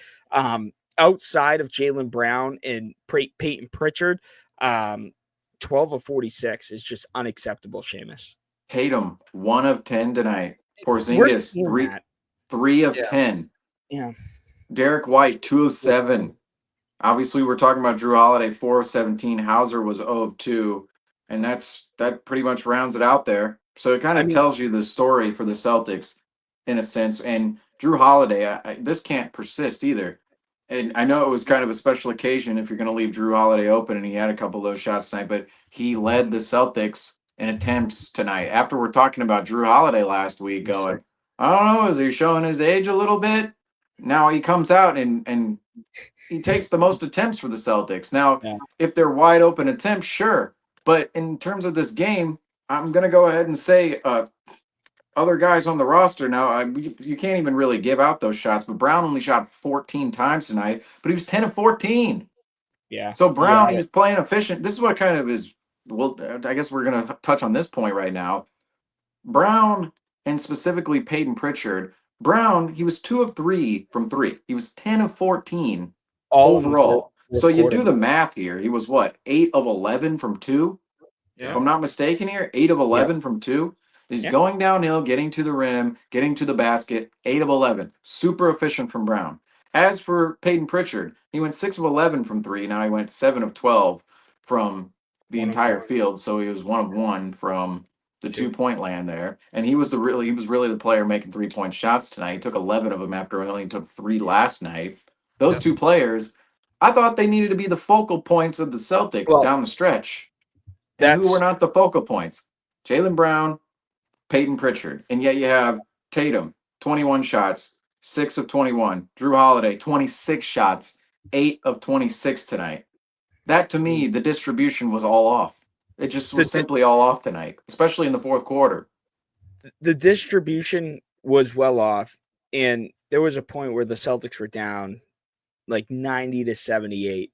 outside of Jaylen Brown and Peyton Pritchard, 12 of 46 is just unacceptable, Seamus. Tatum, 1 of 10 tonight. Porzingis, 3 of 10. Yeah. Derek White, 2 of 7. Obviously, we're talking about Drew Holiday, 4 of 17. Hauser was 0 of 2. And that pretty much rounds it out there. So it kind of tells you the story for the Celtics in a sense. And Drew Holiday, this can't persist either. And I know it was kind of a special occasion if you're going to leave Drew Holiday open, and he had a couple of those shots tonight, but he led the Celtics in attempts tonight. After we're talking about Drew Holiday last week, Yes, going, sir. I don't know, is he showing his age a little bit? Now he comes out and he takes the most attempts for the Celtics. Now, Yeah. if they're wide open attempts, sure. But in terms of this game, I'm going to go ahead and say other guys on the roster now, you can't even really give out those shots, but Brown only shot 14 times tonight, but he was 10 of 14. Yeah. So Brown, Yeah. he was playing efficient. This is what kind of is, well, I guess we're going to touch on this point right now. Brown, and specifically Peyton Pritchard, Brown, he was 2 of 3 from 3. He was 10 of 14 All in the overall. fourth So you quarter. do the math here. He was what, 8 of 11 from 2? If Yeah. I'm not mistaken here, 8 of 11 from 2. He's Yeah. going downhill, getting to the rim, getting to the basket, 8 of 11. Super efficient from Brown. As for Peyton Pritchard, he went 6 of 11 from 3. Now he went 7 of 12 from the 1 of entire 1. field. So he was 1 of 1 from the 2. 2-point land there. And he was really the player making 3-point shots tonight. He took 11 of them after he only took 3 last night. Those Yep. two players, I thought they needed to be the focal points of the Celtics Well, down the stretch. And who were That's not the focal points? Jaylen Brown, Peyton Pritchard. And yet you have Tatum, 21 shots, 6 of 21. Drew Holiday, 26 shots, 8 of 26 tonight. That, to me, the distribution was all off. It just was the simply all off tonight, especially in the fourth quarter. the distribution was well off, and there was a point where the Celtics were down like 90-78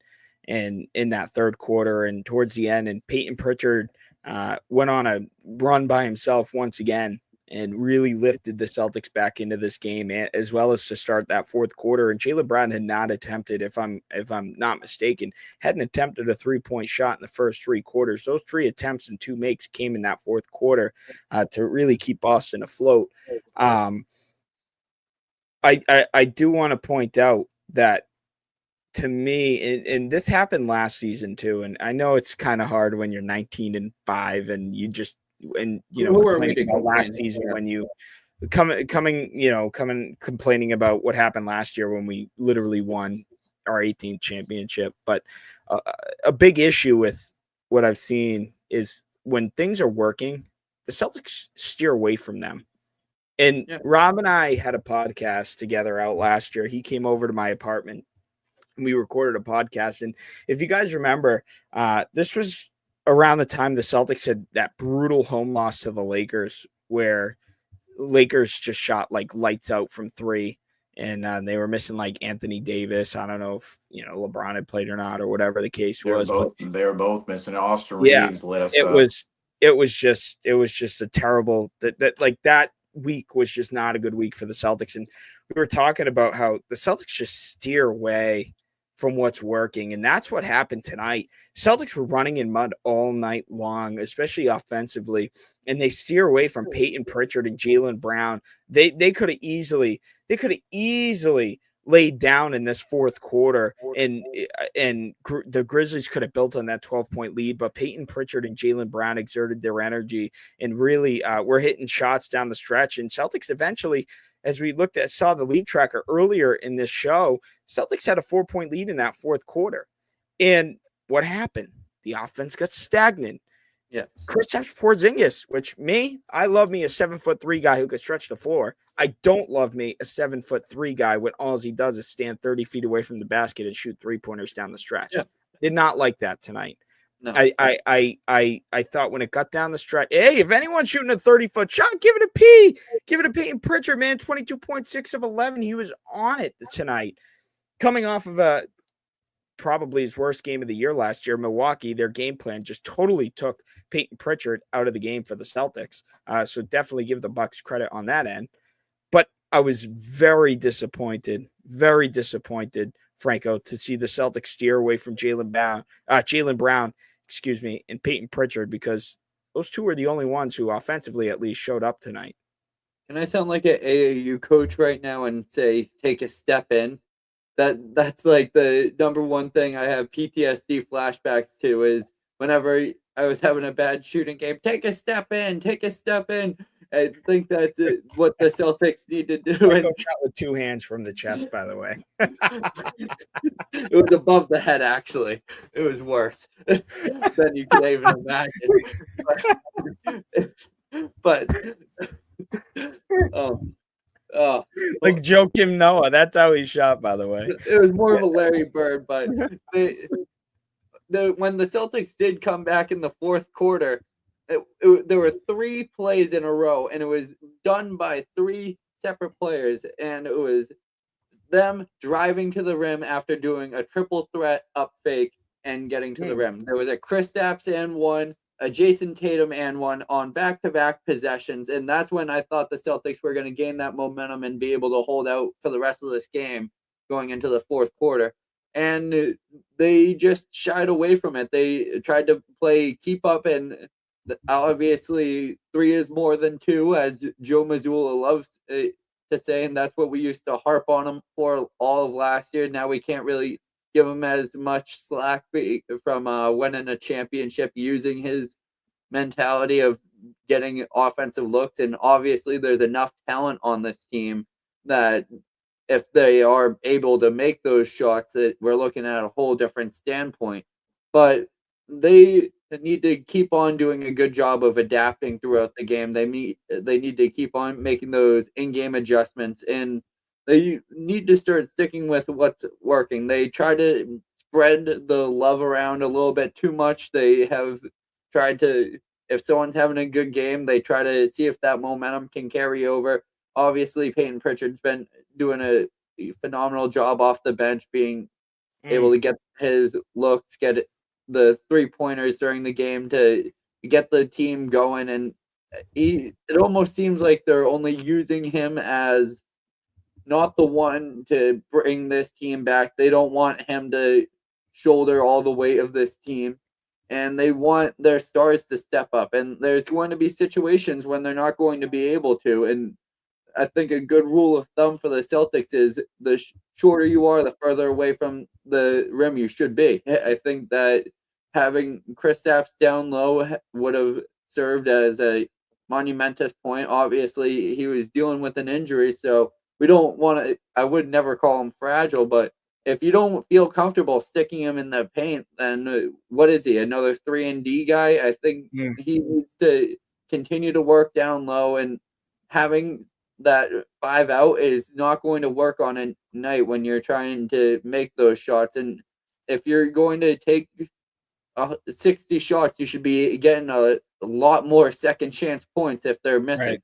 and in that third quarter and towards the end, and Peyton Pritchard went on a run by himself once again and really lifted the Celtics back into this game, as well as to start that fourth quarter. And Jaylen Brown had not attempted, if I'm not mistaken, hadn't attempted a 3-point shot in the first 3 quarters. Those 3 attempts and 2 makes came in that fourth quarter to really keep Boston afloat. I do want to point out that, to me, and this happened last season too, and I know it's kind of hard when you're 19-5 and you just, and Who are we to complaining about complain? last season Yeah. when you complaining about what happened last year when we literally won our 18th championship. But a big issue with what I've seen is when things are working, the Celtics steer away from them. And Yeah. Rob and I had a podcast together out last year. He came over to my apartment. We recorded a podcast, and if you guys remember, this was around the time the Celtics had that brutal home loss to the Lakers, where Lakers just shot like lights out from 3, and they were missing like Anthony Davis. I don't know if LeBron had played or not, or whatever the case was. They were both missing. Austin Yeah, Reeves lit us it up. was just a terrible that week was just not a good week for the Celtics. And we were talking about how the Celtics just steer away from what's working, and that's what happened tonight. Celtics were running in mud all night long, especially offensively, and they steer away from Peyton Pritchard and Jaylen Brown. They could have easily laid down in this fourth quarter, and the Grizzlies could have built on that 12-point lead, but Peyton Pritchard and Jaylen Brown exerted their energy and really were hitting shots down the stretch. And Celtics eventually, as we saw the lead tracker earlier in this show, Celtics had a 4-point lead in that fourth quarter. And what happened? The offense got stagnant. Yes. Kristaps Porzingis, which I love me a 7'3" guy who could stretch the floor. I don't love me a 7'3" guy when all he does is stand 30 feet away from the basket and shoot 3-pointers down the stretch. Yeah. Did not like that tonight. No. I thought when it got down the stretch, hey, if anyone's shooting a 30-foot shot, give it a P. Give it a Peyton Pritchard, man. 22.6 of 11. He was on it tonight. Coming off of probably his worst game of the year last year, Milwaukee, their game plan just totally took Peyton Pritchard out of the game for the Celtics. So definitely give the Bucks credit on that end. But I was very disappointed, Franco, to see the Celtics steer away from Jaylen Brown, and Peyton Pritchard, because those two are the only ones who offensively at least showed up tonight. Can I sound like an AAU coach right now and say, take a step in? That's like the number one thing I have PTSD flashbacks to, is whenever I was having a bad shooting game, take a step in. I think that's what the Celtics need to do. Franco And shot with 2 hands from the chest, by the way. it was above the head, actually. It was worse than you could even imagine. But oh, oh, Like Joe Kim Noah. That's how he shot, by the way. it was more of a Larry Bird. But when the Celtics did come back in the fourth quarter, there were 3 plays in a row, and it was done by 3 separate players, and it was them driving to the rim after doing a triple threat up fake and getting to the rim. There was a Kristaps and one, a Jason Tatum and one on back-to-back possessions, and that's when I thought the Celtics were going to gain that momentum and be able to hold out for the rest of this game going into the fourth quarter. And they just shied away from it. They tried to play keep up, and obviously 3 is more than 2, as Joe Mazzulla loves to say, and that's what we used to harp on him for all of last year. Now we can't really give him as much slack from winning a championship using his mentality of getting offensive looks. And obviously there's enough talent on this team that if they are able to make those shots, that we're looking at a whole different standpoint. But they need to keep on doing a good job of adapting throughout the game. They need to keep on making those in-game adjustments, and they need to start sticking with what's working. They try to spread the love around a little bit too much. They have tried to, if someone's having a good game, they try to see if that momentum can carry over. Obviously, Peyton Pritchard's been doing a phenomenal job off the bench, being able to get his looks, get the 3-pointers during the game to get the team going. And it almost seems like they're only using him as not the one to bring this team back. They don't want him to shoulder all the weight of this team, and they want their stars to step up. And there's going to be situations when they're not going to be able to. And I think a good rule of thumb for the Celtics is the shorter you are, the further away from the rim you should be. I think that having Kristaps down low would have served as a monumentous point. Obviously, he was dealing with an injury, so we don't want to. I would never call him fragile, but if you don't feel comfortable sticking him in the paint, then what is he? Another 3-and-D guy? I think he needs to continue to work down low, and having that 5 out is not going to work on a night when you're trying to make those shots. And if you're going to take 60 shots, you should be getting a lot more second chance points if they're missing. Right.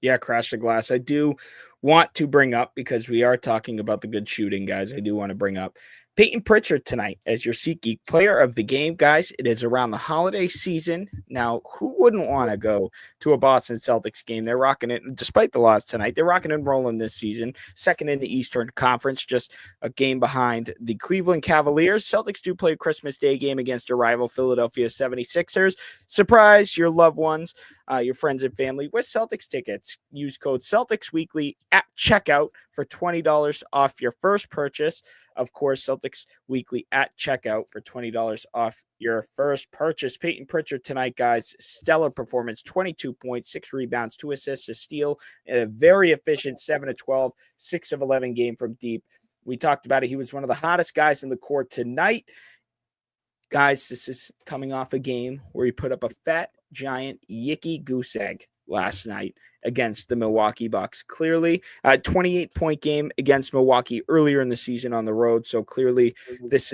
Yeah, crash the glass. I do want to bring up, because we are talking about the good shooting, guys, I do want to bring up Peyton Pritchard tonight as your SeatGeek player of the game. Guys, it is around the holiday season. Now, who wouldn't want to go to a Boston Celtics game? They're rocking it, despite the loss tonight. They're rocking and rolling this season. Second in the Eastern Conference, just a game behind the Cleveland Cavaliers. Celtics do play a Christmas Day game against their rival Philadelphia 76ers. Surprise your loved ones, your friends and family with Celtics tickets. Use code Celtics Weekly at checkout for $20 off your first purchase. Of course, Celtics Weekly at checkout for $20 off your first purchase. Peyton Pritchard tonight, guys, stellar performance, 22 points, 6 rebounds, 2 assists, a steal, a very efficient 7 of 12, 6 of 11 game from deep. We talked about it. He was one of the hottest guys in the court tonight. Guys, this is coming off a game where he put up a fat, giant, yicky goose egg last night against the Milwaukee Bucks. Clearly, a 28-point game against Milwaukee earlier in the season on the road. So clearly, this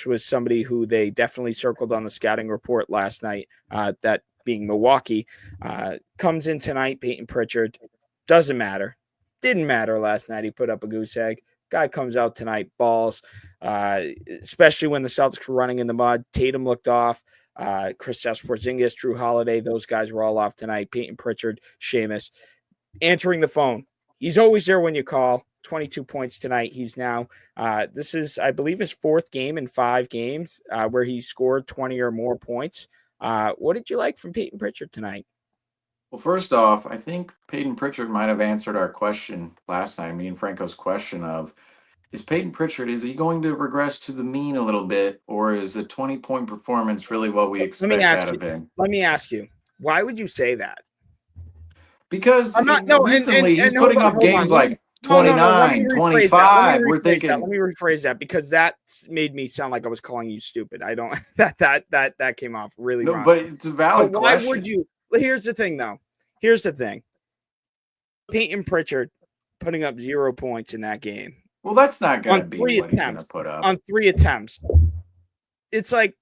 was somebody who they definitely circled on the scouting report last night. That being Milwaukee, comes in tonight. Peyton Pritchard, doesn't matter. Didn't matter last night. He put up a goose egg. Guy comes out tonight, balls, especially when the Celtics were running in the mud. Tatum looked off. Kristaps Porzingis, Drew Holiday, those guys were all off tonight. Peyton Pritchard, Seamus, answering the phone. He's always there when you call. 22 points tonight. He's now, this is, I believe, his 4th game in 5 games where he scored 20 or more points. What did you like from Peyton Pritchard tonight? Well, first off, I think Peyton Pritchard might have answered our question last time, me and Franco's question of, is Peyton Pritchard, is he going to regress to the mean a little bit, or is a 20-point performance really what we expect out of him? Let me ask you, why would you say that? Because I'm not. No, recently he's hold putting on, up hold on. games like No. Let me 29, rephrase that. 25. We're Let thinking me rephrase that because that made me sound like I was calling you stupid. I don't. That came off really no, wrong. but it's a valid But why question. would you? Here's the thing, though. Here's the thing. Peyton Pritchard putting up 0 points in that game. Well, that's not going to On be 3 what he's going to attempts. put up. On 3 attempts. It's like,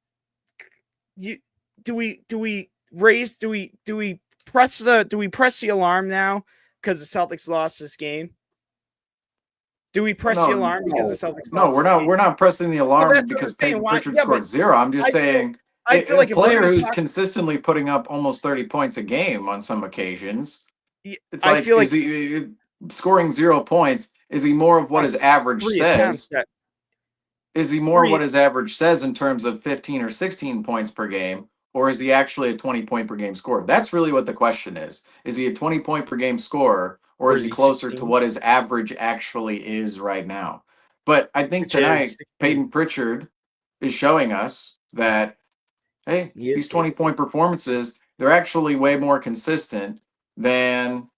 do we press the alarm now because the Celtics lost this game? Do we press the alarm because the Celtics No, lost this game? we're not pressing the alarm that's what because I'm saying. Peyton Why- Pritchard yeah, scored but 0. I'm just I feel- saying I feel a like if we're player gonna who's talk- consistently putting up almost 30 points a game on some occasions. It's I like, feel like is he scoring 0 points? Is he more of what his average 3 says? attempts that- Is he more 3 what his average says in terms of 15 or 16 points per game? Or is he actually a 20 point per game scorer? That's really what the question is. Is he a 20 point per game scorer, or is he closer 16? to what his average actually is right now? But I think Which is tonight, 16. Peyton Pritchard is showing us that, hey, He is these 20 point performances, they're actually way more consistent than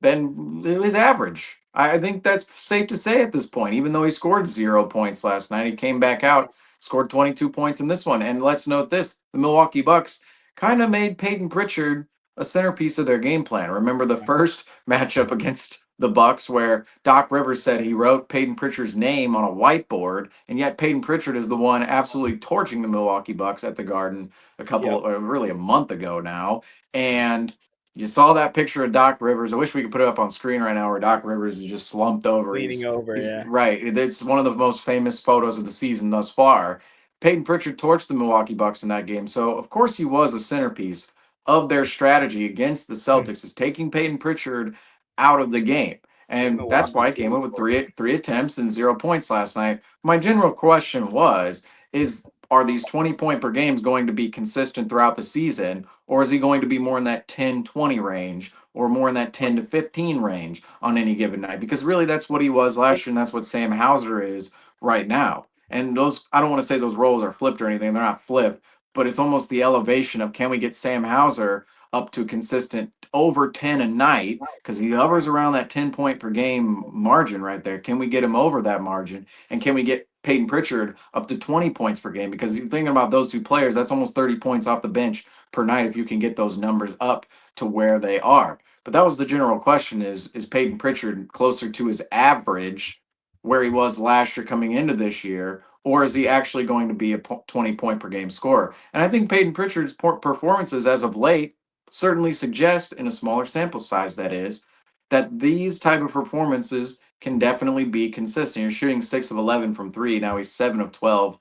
his average. I think that's safe to say at this point, even though he scored 0 points last night. He came back out, scored 22 points in this one. And let's note this, the Milwaukee Bucks kind of made Peyton Pritchard a centerpiece of their game plan. Remember the first matchup against the Bucks where Doc Rivers said he wrote Peyton Pritchard's name on a whiteboard, and yet Peyton Pritchard is the one absolutely torching the Milwaukee Bucks at the Garden really a month ago now. And you saw that picture of Doc Rivers. I wish we could put it up on screen right now where Doc Rivers is just slumped over. Leaning over, yeah. Right. It's one of the most famous photos of the season thus far. Peyton Pritchard torched the Milwaukee Bucks in that game. So, of course, he was a centerpiece of their strategy against the Celtics, is taking Peyton Pritchard out of the game. And that's why I came up with three attempts and 0 points last night. My general question are these 20 point per games going to be consistent throughout the season, or is he going to be more in that 10-20 range, or more in that 10 to 15 range on any given night? Because really that's what he was last year, and that's what Sam Hauser is right now. And those, I don't want to say those roles are flipped or anything, they're not flipped, but it's almost the elevation of, can we get Sam Hauser up to consistent over 10 a night, because he hovers around that 10 point per game margin right there. Can we get him over that margin? And can we get Peyton Pritchard up to 20 points per game? Because you're thinking about those two players, that's almost 30 points off the bench per night if you can get those numbers up to where they are. But that was the general question, is Peyton Pritchard closer to his average where he was last year coming into this year, or is he actually going to be a 20 point per game scorer? And I think Peyton Pritchard's performances as of late certainly suggest, in a smaller sample size that is, that these type of performances can definitely be consistent. You're shooting 6 of 11 from 3. Now he's 7 of 12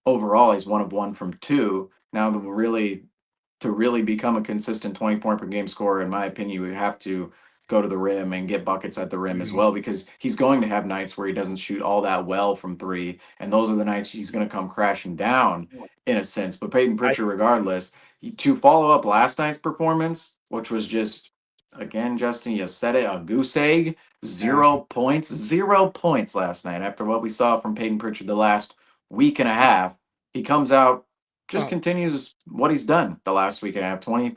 overall. He's 1 of 1 from 2. Now to really become a consistent 20 point per game scorer, in my opinion, you have to go to the rim and get buckets at the rim as well, because he's going to have nights where he doesn't shoot all that well from 3, and those are the nights he's going to come crashing down in a sense. But Peyton Pritchard, regardless, to follow up last night's performance, which was just, again, Justin, you said it, a goose egg. 0 points, 0 points last night after what we saw from Peyton Pritchard the last week and a half. He comes out, just continues what he's done the last week and a half. 20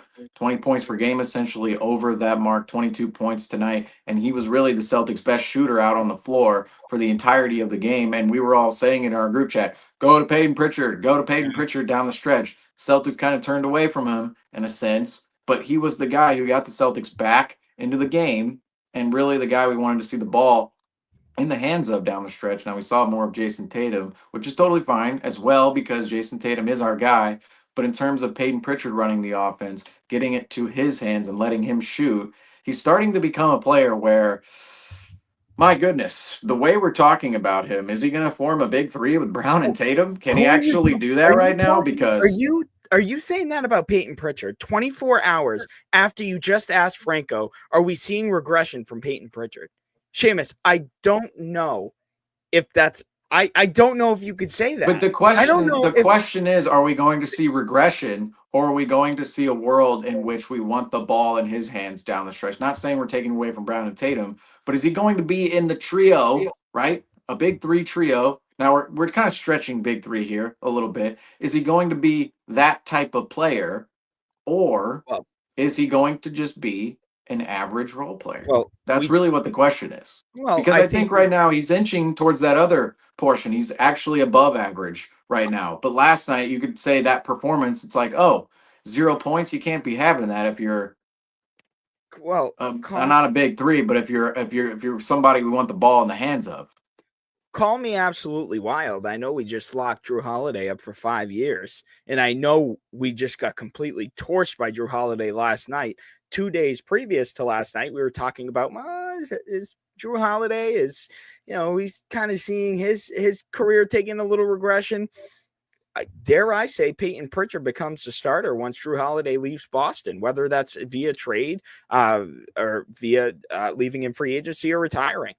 points per game, essentially over that mark, 22 points tonight. And he was really the Celtics' best shooter out on the floor for the entirety of the game. And we were all saying in our group chat, go to Peyton Pritchard down the stretch. Celtics kind of turned away from him in a sense, but he was the guy who got the Celtics back into the game, and really the guy we wanted to see the ball in the hands of down the stretch. Now we saw more of Jason Tatum, which is totally fine as well, because Jason Tatum is our guy. But in terms of Peyton Pritchard running the offense, getting it to his hands and letting him shoot, he's starting to become a player where, my goodness, the way we're talking about him, is he going to form a big three with Brown and Tatum? Can he actually do that right now? Because are you saying that about Peyton Pritchard? 24 hours after you just asked Franco, are we seeing regression from Peyton Pritchard? Seamus, I don't know if that's I don't know if you could say that. But the question is, are we going to see regression, or are we going to see a world in which we want the ball in his hands down the stretch? Not saying we're taking away from Brown and Tatum, but is he going to be in the trio, right? A big three trio. Now we're kind of stretching big three here a little bit. Is he going to be that type of player, or is he going to just be an average role player? Well, That's really what the question is. well, Because I think right now he's inching towards that other portion. He's actually above average right now. But last night you could say that performance, it's like, oh, 0 points. You can't be having that if you're not a big three, but if you're somebody we want the ball in the hands of. Call me absolutely wild. I know we just locked Drew Holiday up for 5 years, and I know we just got completely torched by Drew Holiday last night. 2 days previous to last night, we were talking about is Drew Holiday he's kind of seeing his career taking a little regression. Dare I say Peyton Pritchard becomes the starter once Drew Holiday leaves Boston, whether that's via trade or via leaving in free agency or retiring.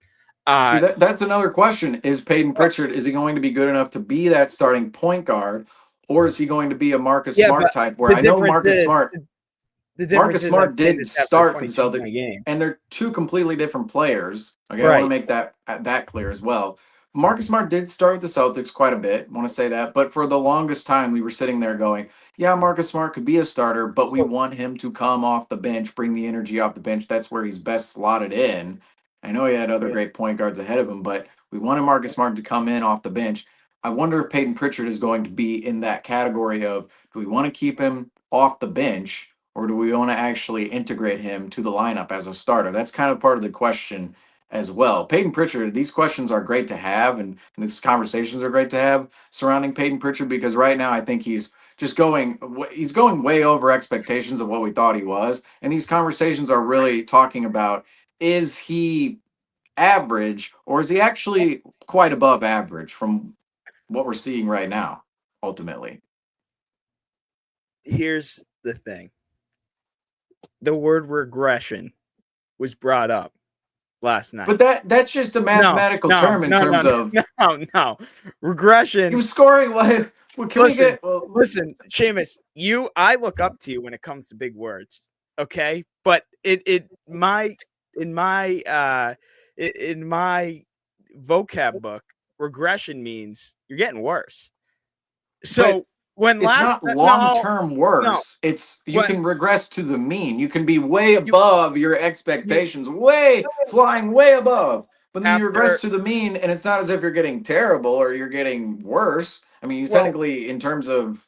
See, that's another question. Is Peyton Pritchard, is he going to be good enough to be that starting point guard, or is he going to be a Marcus Smart type? Where I know Marcus Smart did start for the Celtics, and they're two completely different players. Okay, right. I want to make that clear as well. Marcus Smart did start with the Celtics quite a bit. I want to say that, but for the longest time, we were sitting there going, "Yeah, Marcus Smart could be a starter, but we want him to come off the bench, bring the energy off the bench. That's where he's best slotted in." I know he had other great point guards ahead of him, but we wanted Marcus Smart to come in off the bench. I wonder if Peyton Pritchard is going to be in that category of, do we want to keep him off the bench, or do we want to actually integrate him to the lineup as a starter? That's kind of part of the question as well. Peyton Pritchard, these questions are great to have, and these conversations are great to have surrounding Peyton Pritchard, because right now I think he's going way over expectations of what we thought he was. And these conversations are really talking about, is he average, or is he actually quite above average from what we're seeing right now, ultimately? Here's the thing. The word regression was brought up last night. But that's just a mathematical term in terms of... No. Regression. He was scoring... Listen, Seamus, I look up to you when it comes to big words, okay? But in my vocab book, regression means you're getting worse. So it's not long-term worse. You can regress to the mean. You can be way above your expectations, flying way above. But then you regress to the mean, and it's not as if you're getting terrible or you're getting worse. I mean, you technically, in terms of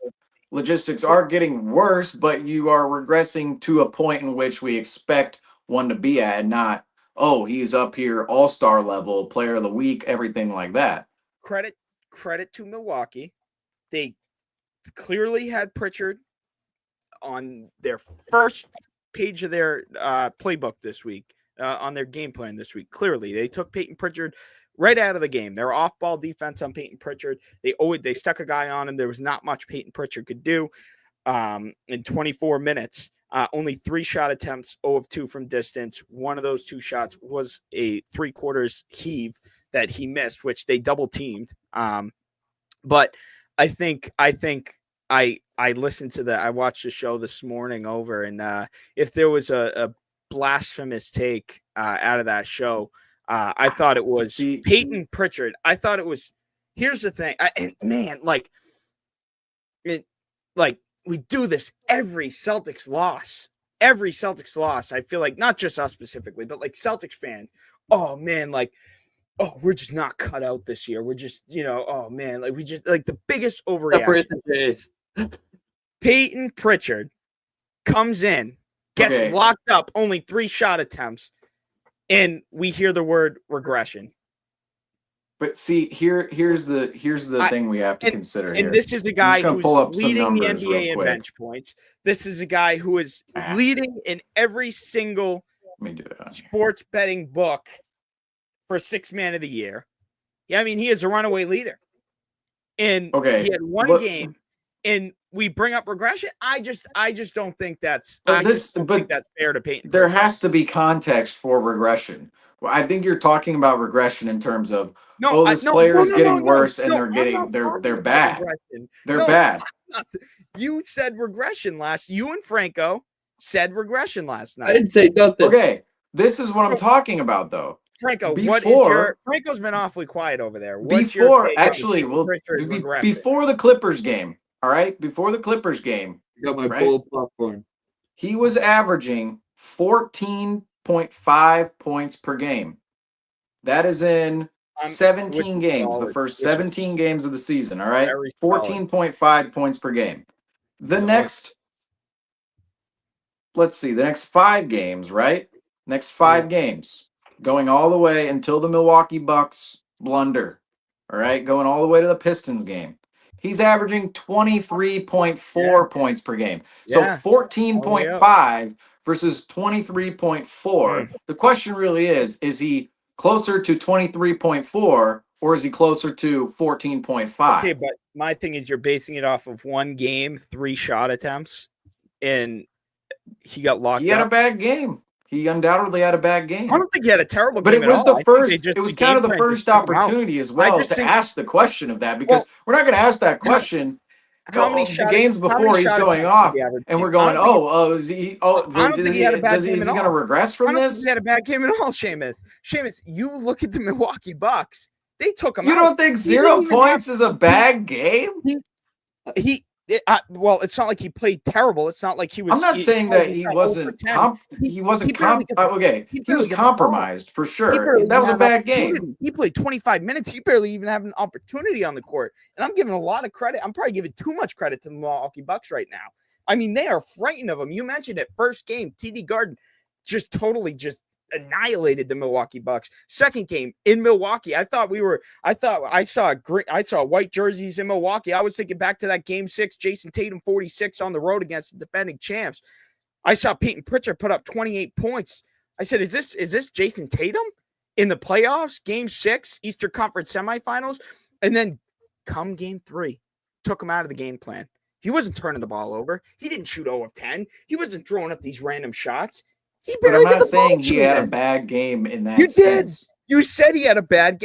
logistics, are getting worse, but you are regressing to a point in which we expect one to be at, and not, oh, he's up here, all-star level, player of the week, everything like that. Credit to Milwaukee. They clearly had Pritchard on their first page of their playbook this week, on their game plan this week. Clearly, they took Peyton Pritchard right out of the game. Their off-ball defense on Peyton Pritchard, they stuck a guy on him. There was not much Peyton Pritchard could do in 24 minutes. Only 3 shot attempts, 0 of 2 from distance. One of those 2 shots was a 3/4 heave that he missed, which they double teamed. But I think I listened to I watched the show this morning over, and if there was a blasphemous take out of that show, I thought it was Peyton Pritchard. I thought it was. Here's the thing, we do this every Celtics loss. Every Celtics loss, I feel like, not just us specifically, but like Celtics fans. Oh man, we're just not cut out this year. We're just, oh man, we just the biggest overreaction. Peyton Pritchard comes in, gets locked up, only 3 shot attempts, and we hear the word regression. But see, here's the thing we have to consider here. And this is a guy who's leading the NBA in bench points. This is a guy who is leading in every single sports betting book for 6th man of the year. Yeah, I mean, he is a runaway leader. And he had one game, and we bring up regression. I just don't think that's think that's fair to Peyton. There has to be context for regression. Well, I think you're talking about regression in terms of this player is getting worse, and they're bad. They're bad. You said regression you and Franco said regression last night. I didn't say nothing. Okay, this is what I'm talking about, though. Franco, Franco's been awfully quiet over there. Before the Clippers game, all right? Before the Clippers game. I got my full popcorn. he was averaging 14.5 points per game. That is in 17 games, the first 17 games of the season, all right? 14.5 points per game. The next 5 games, right? Next 5 games, going all the way until the Milwaukee Bucks blunder, all right? Going all the way to the Pistons game. He's averaging 23.4 points per game. So 14.5 versus 23.4. The question really is he closer to 23.4 or is he closer to 14.5? Okay, but my thing is you're basing it off of one game, 3 shot attempts, and he got locked up. He had a bad game. He undoubtedly had a bad game. I don't think he had a terrible game. But it was the first. It was kind of the first opportunity as well to ask the question of that, because we're not going to ask that question. How many games before he's going off, and we're going, is he going to regress from this? I don't think he had a bad game at all, Seamus. Seamus, you look at the Milwaukee Bucks. They took him out. You don't think 0 points is a bad game? Well, it's not like he played terrible. It's not like he was. I'm not saying that he wasn't. He was compromised for sure. That was a bad game. He played 25 minutes. He barely even had an opportunity on the court. And I'm giving a lot of credit. I'm probably giving too much credit to the Milwaukee Bucks right now. I mean, they are frightened of him. You mentioned it. First game, TD Garden just totally annihilated the Milwaukee Bucks. Second game in Milwaukee, I saw white jerseys in Milwaukee. I was thinking back to that game 6, Jason Tatum 46 on the road against the defending champs. I saw Peyton Pritchard put up 28 points. I said, is this Jason Tatum in the playoffs? Game 6, Eastern Conference semifinals. And then come game 3, took him out of the game plan. He wasn't turning the ball over. He didn't shoot 0 of 10. He wasn't throwing up these random shots. But I'm not saying he had a bad game in that sense. You said he had a bad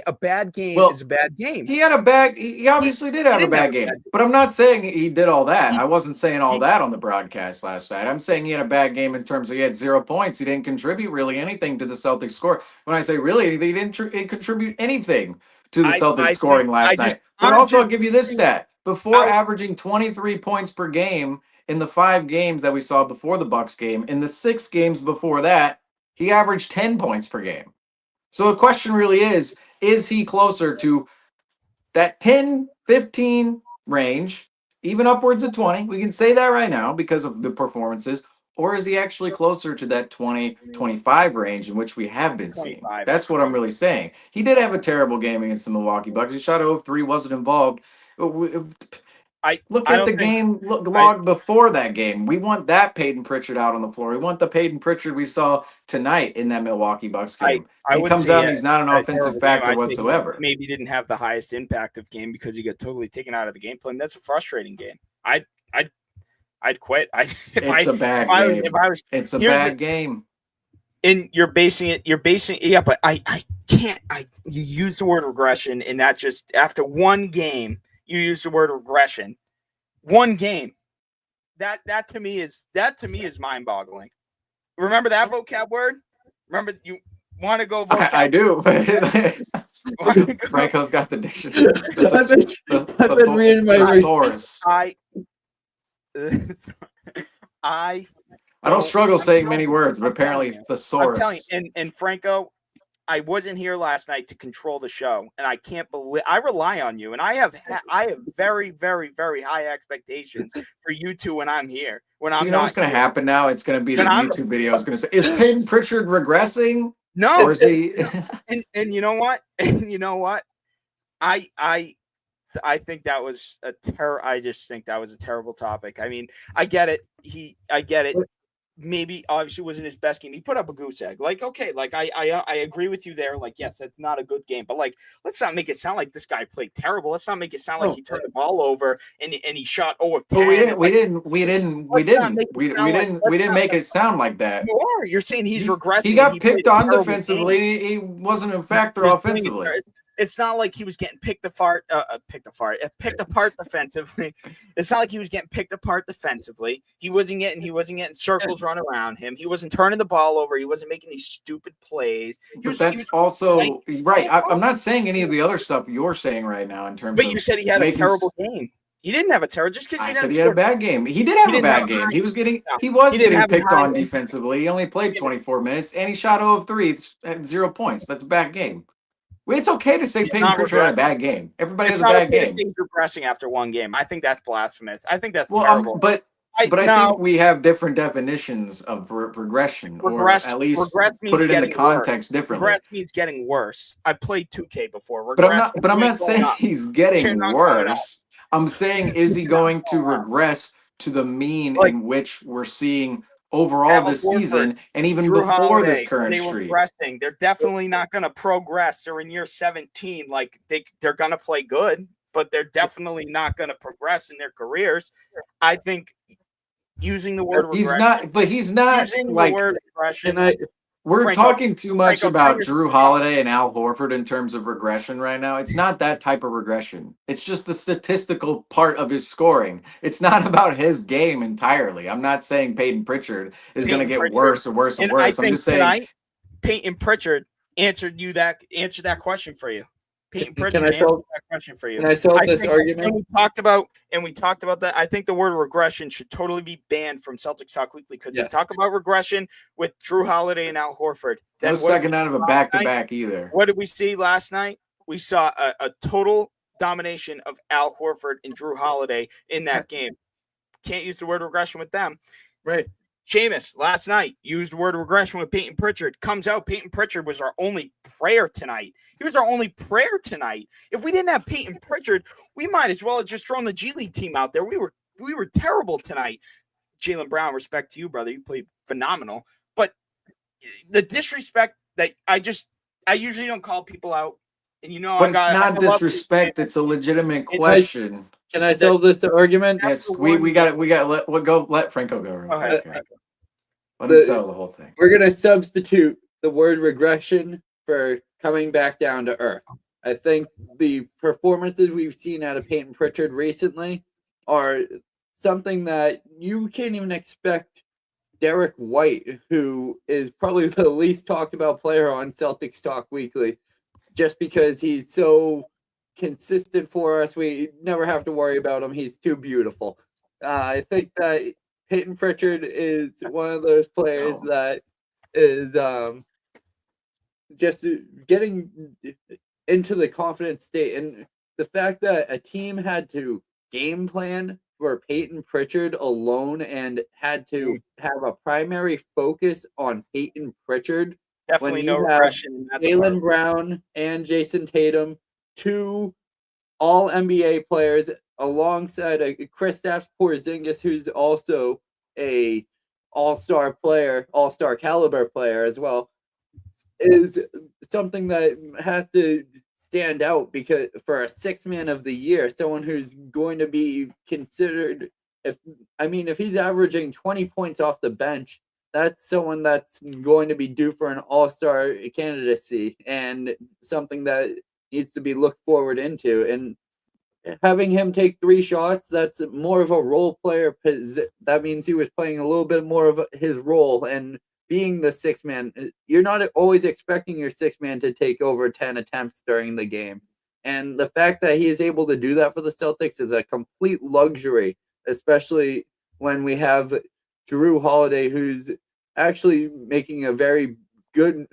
game is a bad game. He obviously did have a bad game. But I'm not saying he did all that. I wasn't saying all that on the broadcast last night. I'm saying he had a bad game in terms of he had 0 points. He didn't contribute really anything to the Celtics score. When I say really, he didn't contribute anything to the Celtics scoring last night. But also, I'll give you this stat. Before averaging 23 points per game in the 5 games that we saw before the Bucks game, in the 6 games before that, he averaged 10 points per game. So the question really is he closer to that 10, 15 range, even upwards of 20? We can say that right now because of the performances. Or is he actually closer to that 20, 25 range in which we have been seeing? That's what I'm really saying. He did have a terrible game against the Milwaukee Bucks. He shot 0 of 3, wasn't involved. Look at the game log before that game. We want that Peyton Pritchard out on the floor. We want the Peyton Pritchard we saw tonight in that Milwaukee Bucks game. He comes out and he's not an offensive factor whatsoever. Maybe he didn't have the highest impact of game because he got totally taken out of the game plan. That's a frustrating game. I'd quit. It's a bad game. And you're basing it, but I can't. You use the word regression, and that just after one game. You use the word regression. One game. That to me is mind-boggling. Remember that vocab word? Remember you want to go vocab? I do. Franco's got the dictionary. I've been reading my thesaurus. I don't struggle saying many words, but apparently thesaurus. I'm telling you, and Franco, I wasn't here last night to control the show, and I can't believe I rely on you, and I have very, very, very high expectations for you two when I'm here. When I'm what's going to happen now? It's going to be the YouTube video. It's going to say, "Is Peyton Pritchard regressing?" No, or is he? and you know what? And you know what? I think that was a I just think that was a terrible topic. I mean, I get it. I get it. Maybe obviously wasn't his best game. He put up a goose egg. Like, okay, like I agree with you there. Like, yes, that's not a good game. But like, let's not make it sound like this guy played terrible. Let's not make it sound like he turned the ball over and he shot 0 of 10. But we didn't make it sound like that. You are. You're saying he's regressing. He got picked on defensively. He wasn't a factor offensively. It's not like he was getting picked apart defensively. It's not like he was getting picked apart defensively. He wasn't getting circles run around him. He wasn't turning the ball over. He wasn't making these stupid plays. Right. I'm not saying any of the other stuff you're saying right now in terms of. But you said he had a terrible game. He didn't have a terrible just because I he said didn't he had a score. bad game. He did have a didn't have bad a game. high- He was getting no, he was he didn't getting have a picked high on impact. defensively. He only played 24 minutes and he shot 0 of 3 at 0 points. That's a bad game. It's okay to say He's Peyton not Pritchard had a regressing. bad game. Everybody It's has a not bad okay to game. say he's regressing after one game. I think that's blasphemous. I think that's Well, terrible. but I no, think we have different definitions of regression, or at least regress put means it into getting worse. context differently. Regress means getting worse. I played 2K before. But Regress, I'm you not ain't going saying up. he's You're getting not going up. worse. I'm saying, is he You're not going to going up. regress to the mean Like in which we're seeing overall Al this Horford, season and even Drew before this Holiday, current they streak? regressing. They're definitely not going to progress. They're in year 17. Like they're going to play good, but they're definitely not going to progress in their careers. I think using the word regression. He's not Using like, the word regression. we're Franco, talking too much Franco, about tell Drew your- Holiday and Al Horford in terms of regression right now. It's not that type of regression. It's just the statistical part of his scoring. It's not about his game entirely. I'm not saying Peyton Pritchard is going to get worse and worse and And worse. I I'm think just saying tonight, Peyton Pritchard answered that question for you. Peyton Pritchard Can I answered solve? that question for you. Can I solve I this think, argument? and we talked about that. I think the word regression should totally be banned from Celtics Talk Weekly because we Yes. talk about regression with Drew Holiday and Al Horford. no Then second out of a back-to-back either. What did we see last night? We saw a total domination of Al Horford and Drew Holiday in that game. Can't use the word regression with them. Right. Seamus last night used the word regression with Peyton Pritchard. Comes out, Peyton Pritchard was our only prayer tonight. He was our only prayer tonight. If we didn't have Peyton Pritchard, we might as well have just thrown the G League team out there. We were terrible tonight. Jaylen Brown, respect to you, brother. You played phenomenal. But the disrespect that I usually don't call people out. And But it's not disrespect. It's a legitimate question. Can I solve this argument? Yes, we got let Franco go. Real quick. Let him settle the whole thing. We're gonna substitute the word regression for coming back down to earth. I think the performances we've seen out of Peyton Pritchard recently are something that you can't even expect Derek White, who is probably the least talked about player on Celtics Talk Weekly, just because he's so consistent for us. We never have to worry about him. He's too beautiful. I think that Peyton Pritchard is one of those players that is just getting into the confident state. And the fact that a team had to game plan for Peyton Pritchard alone and had to have a primary focus on Peyton Pritchard. Definitely no regression. Jaylen Brown and Jason Tatum, two all NBA players, alongside a Kristaps Porzingis, who's also a all-star player, all-star caliber player as well, is something that has to stand out because for a six-man of the year, someone who's going to be considered, if he's averaging 20 points off the bench, that's someone that's going to be due for an all-star candidacy and something that needs to be looked forward into. And having him take 3 shots, that's more of a role player. That means he was playing a little bit more of his role. And being the sixth man, you're not always expecting your sixth man to take over 10 attempts during the game. And the fact that he is able to do that for the Celtics is a complete luxury, especially when we have Drew Holiday, who's actually making a very good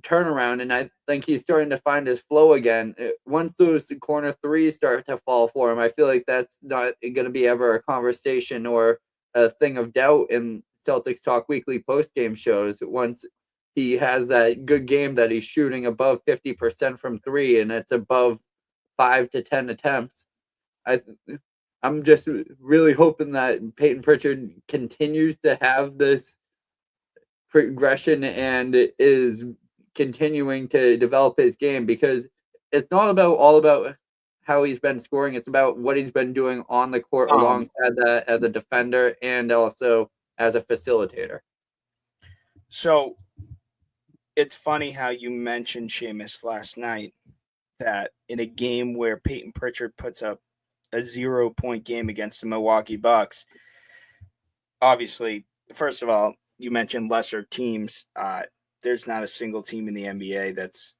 turnaround, and I think he's starting to find his flow again. Once those corner threes start to fall for him, I feel like that's not going to be ever a conversation or a thing of doubt in Celtics Talk Weekly post-game shows. Once he has that good game that he's shooting above 50% from 3 and it's above 5 to 10 attempts, I'm just really hoping that Peyton Pritchard continues to have this progression and is continuing to develop his game, because it's not all about how he's been scoring. It's about what he's been doing on the court alongside that as a defender and also as a facilitator. So it's funny how you mentioned Seamus last night, that in a game where Peyton Pritchard puts up a 0-point game against the Milwaukee Bucks, obviously, first of all, you mentioned lesser teams. There's not a single team in the NBA that's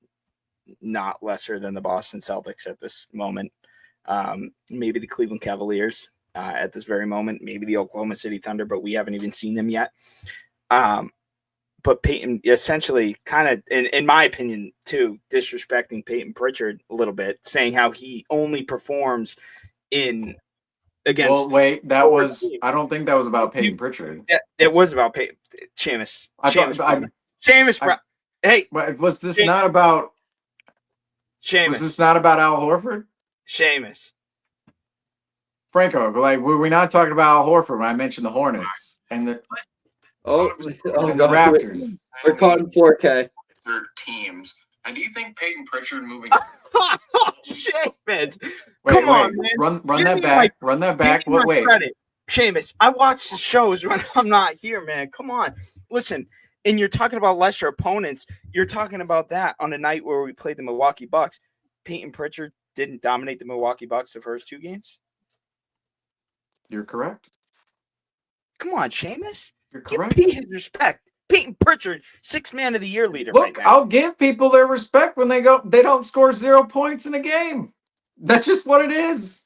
not lesser than the Boston Celtics at this moment. maybe the Cleveland Cavaliers at this very moment, maybe the Oklahoma City Thunder, but we haven't even seen them yet. But Peyton essentially kind of, in my opinion, too, disrespecting Peyton Pritchard a little bit, saying how he only performs against. Well, wait, that was. I don't think that was about Peyton Pritchard. It was about Peyton. Seamus. Hey, was this not about? Seamus. Was this not about Al Horford? Seamus. Franco, like, were we not talking about Al Horford when I mentioned the Hornets and the the Raptors? We're caught in 4K. Third teams. And do you think Peyton Pritchard moving? Seamus, come on, man. Run that back. Run that back. What? Wait, credit. Seamus, I watch the shows when I'm not here, man. Come on, listen. And you're talking about lesser opponents. You're talking about that on a night where we played the Milwaukee Bucks. Peyton Pritchard didn't dominate the Milwaukee Bucks the first 2 games. You're correct. Come on, Seamus. You're correct. Give Pete his respect. Peyton Pritchard, 6th man of the year leader. Look, right now. I'll give people their respect when they don't score 0 points in a game. That's just what it is.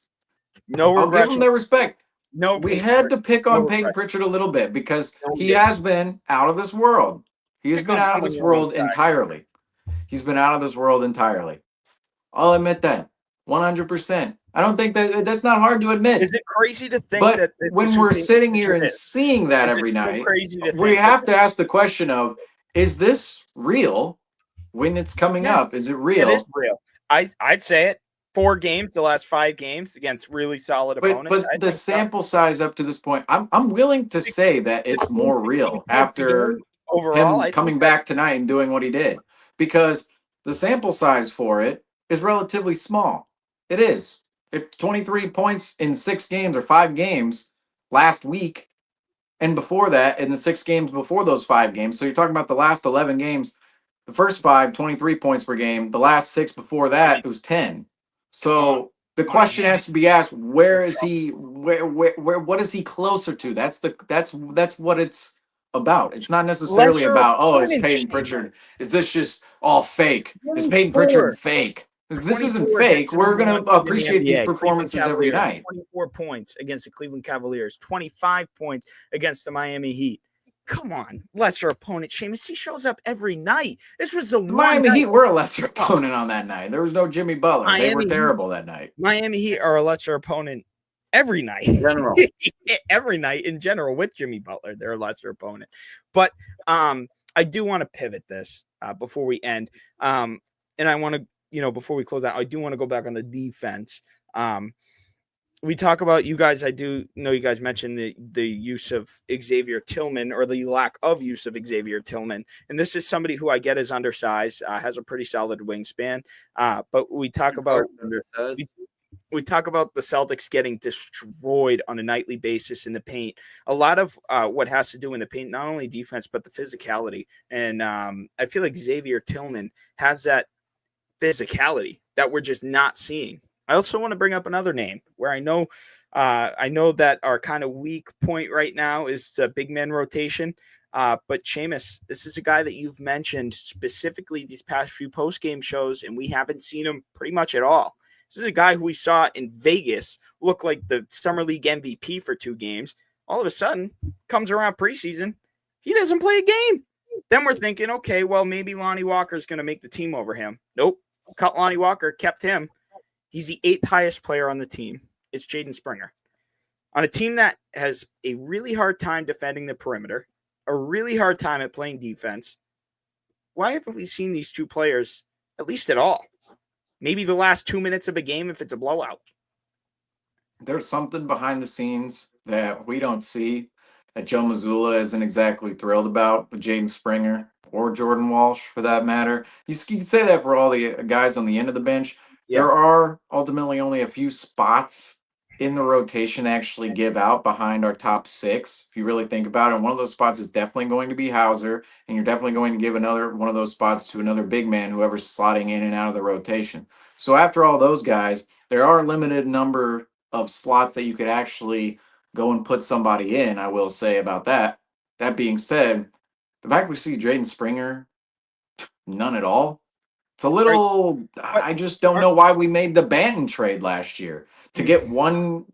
No regression. I'll give them their respect. No, we had to pick on Peyton Pritchard a little bit because he has been out of this world. He has been out of this world entirely. He's been out of this world entirely. I'll admit that 100%. I don't think that's not hard to admit. Is it crazy to think but that when we're sitting here and seeing that every night, we have to ask the question of, is this real when it's coming up? Is it real? It is real. I'd say it. 4 games, the last 5 games against really solid opponents. But the sample size up to this point, I'm willing to say that it's more real after overall him coming back tonight and doing what he did, because the sample size for it is relatively small. It is. It's 23 points in 6 games or 5 games last week, and before that, in the 6 games before those 5 games. So you're talking about the last 11 games. The first 5, 23 points per game. The last 6 before that, it was 10. So the question has to be asked: where is he? Where? What is he closer to? That's what it's about. It's not necessarily about is Peyton Pritchard? Is this just all fake? Is Peyton Pritchard fake? If this isn't fake, we're gonna appreciate these performances every night. 24 points against the Cleveland Cavaliers, 25 points against the Miami Heat. Come on, lesser opponent. Seamus, he shows up every night. This was the Miami Heat were a lesser opponent on that night. There was no Jimmy Butler. They were terrible that night. Miami Heat are a lesser opponent every night. In general. Every night in general with Jimmy Butler, they're a lesser opponent. But I do want to pivot this before we end. And I want to, before we close out, I do want to go back on the defense. We talk about you guys. I do know you guys mentioned the use of Xavier Tillman, or the lack of use of Xavier Tillman. And this is somebody who I get is undersized, has a pretty solid wingspan. But we talk about we talk about the Celtics getting destroyed on a nightly basis in the paint. A lot of what has to do in the paint, not only defense, but the physicality. And I feel like Xavier Tillman has that physicality that we're just not seeing. I also want to bring up another name where I know that our kind of weak point right now is the big man rotation. But Seamus, this is a guy that you've mentioned specifically these past few post-game shows, and we haven't seen him pretty much at all. This is a guy who we saw in Vegas look like the Summer League MVP for 2 games. All of a sudden, comes around preseason, he doesn't play a game. Then we're thinking, okay, well, maybe Lonnie Walker's going to make the team over him. Nope. Cut Lonnie Walker, kept him. He's the 8th highest player on the team. It's Jaden Springer. On a team that has a really hard time defending the perimeter, a really hard time at playing defense, why haven't we seen these 2 players at least at all? Maybe the last 2 minutes of a game if it's a blowout. There's something behind the scenes that we don't see, that Joe Mazzulla isn't exactly thrilled about with Jaden Springer or Jordan Walsh for that matter. You can say that for all the guys on the end of the bench. Yeah. There are ultimately only a few spots in the rotation actually give out behind our top 6, if you really think about it. And one of those spots is definitely going to be Hauser, and you're definitely going to give another one of those spots to another big man, whoever's slotting in and out of the rotation. So after all those guys, there are a limited number of slots that you could actually go and put somebody in, I will say about that. That being said, the fact we see Jaden Springer, none at all, It's a little. I just don't know why we made the Banton trade last year to get one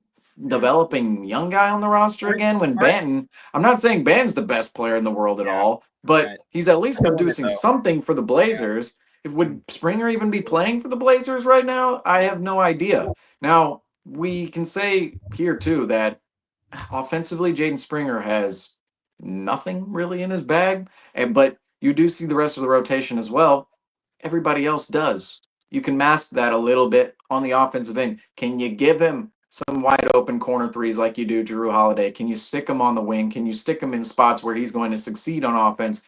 developing young guy on the roster again. When Banton, I'm not saying Banton's the best player in the world at all, but he's at least producing something for the Blazers. Would Springer even be playing for the Blazers right now? I have no idea. Now, we can say here too that offensively, Jaden Springer has nothing really in his bag, but you do see the rest of the rotation as well. Everybody else does. You can mask that a little bit on the offensive end. Can you give him some wide open corner threes like you do Drew Holiday? Can you stick him on the wing? Can you stick him in spots where he's going to succeed on offense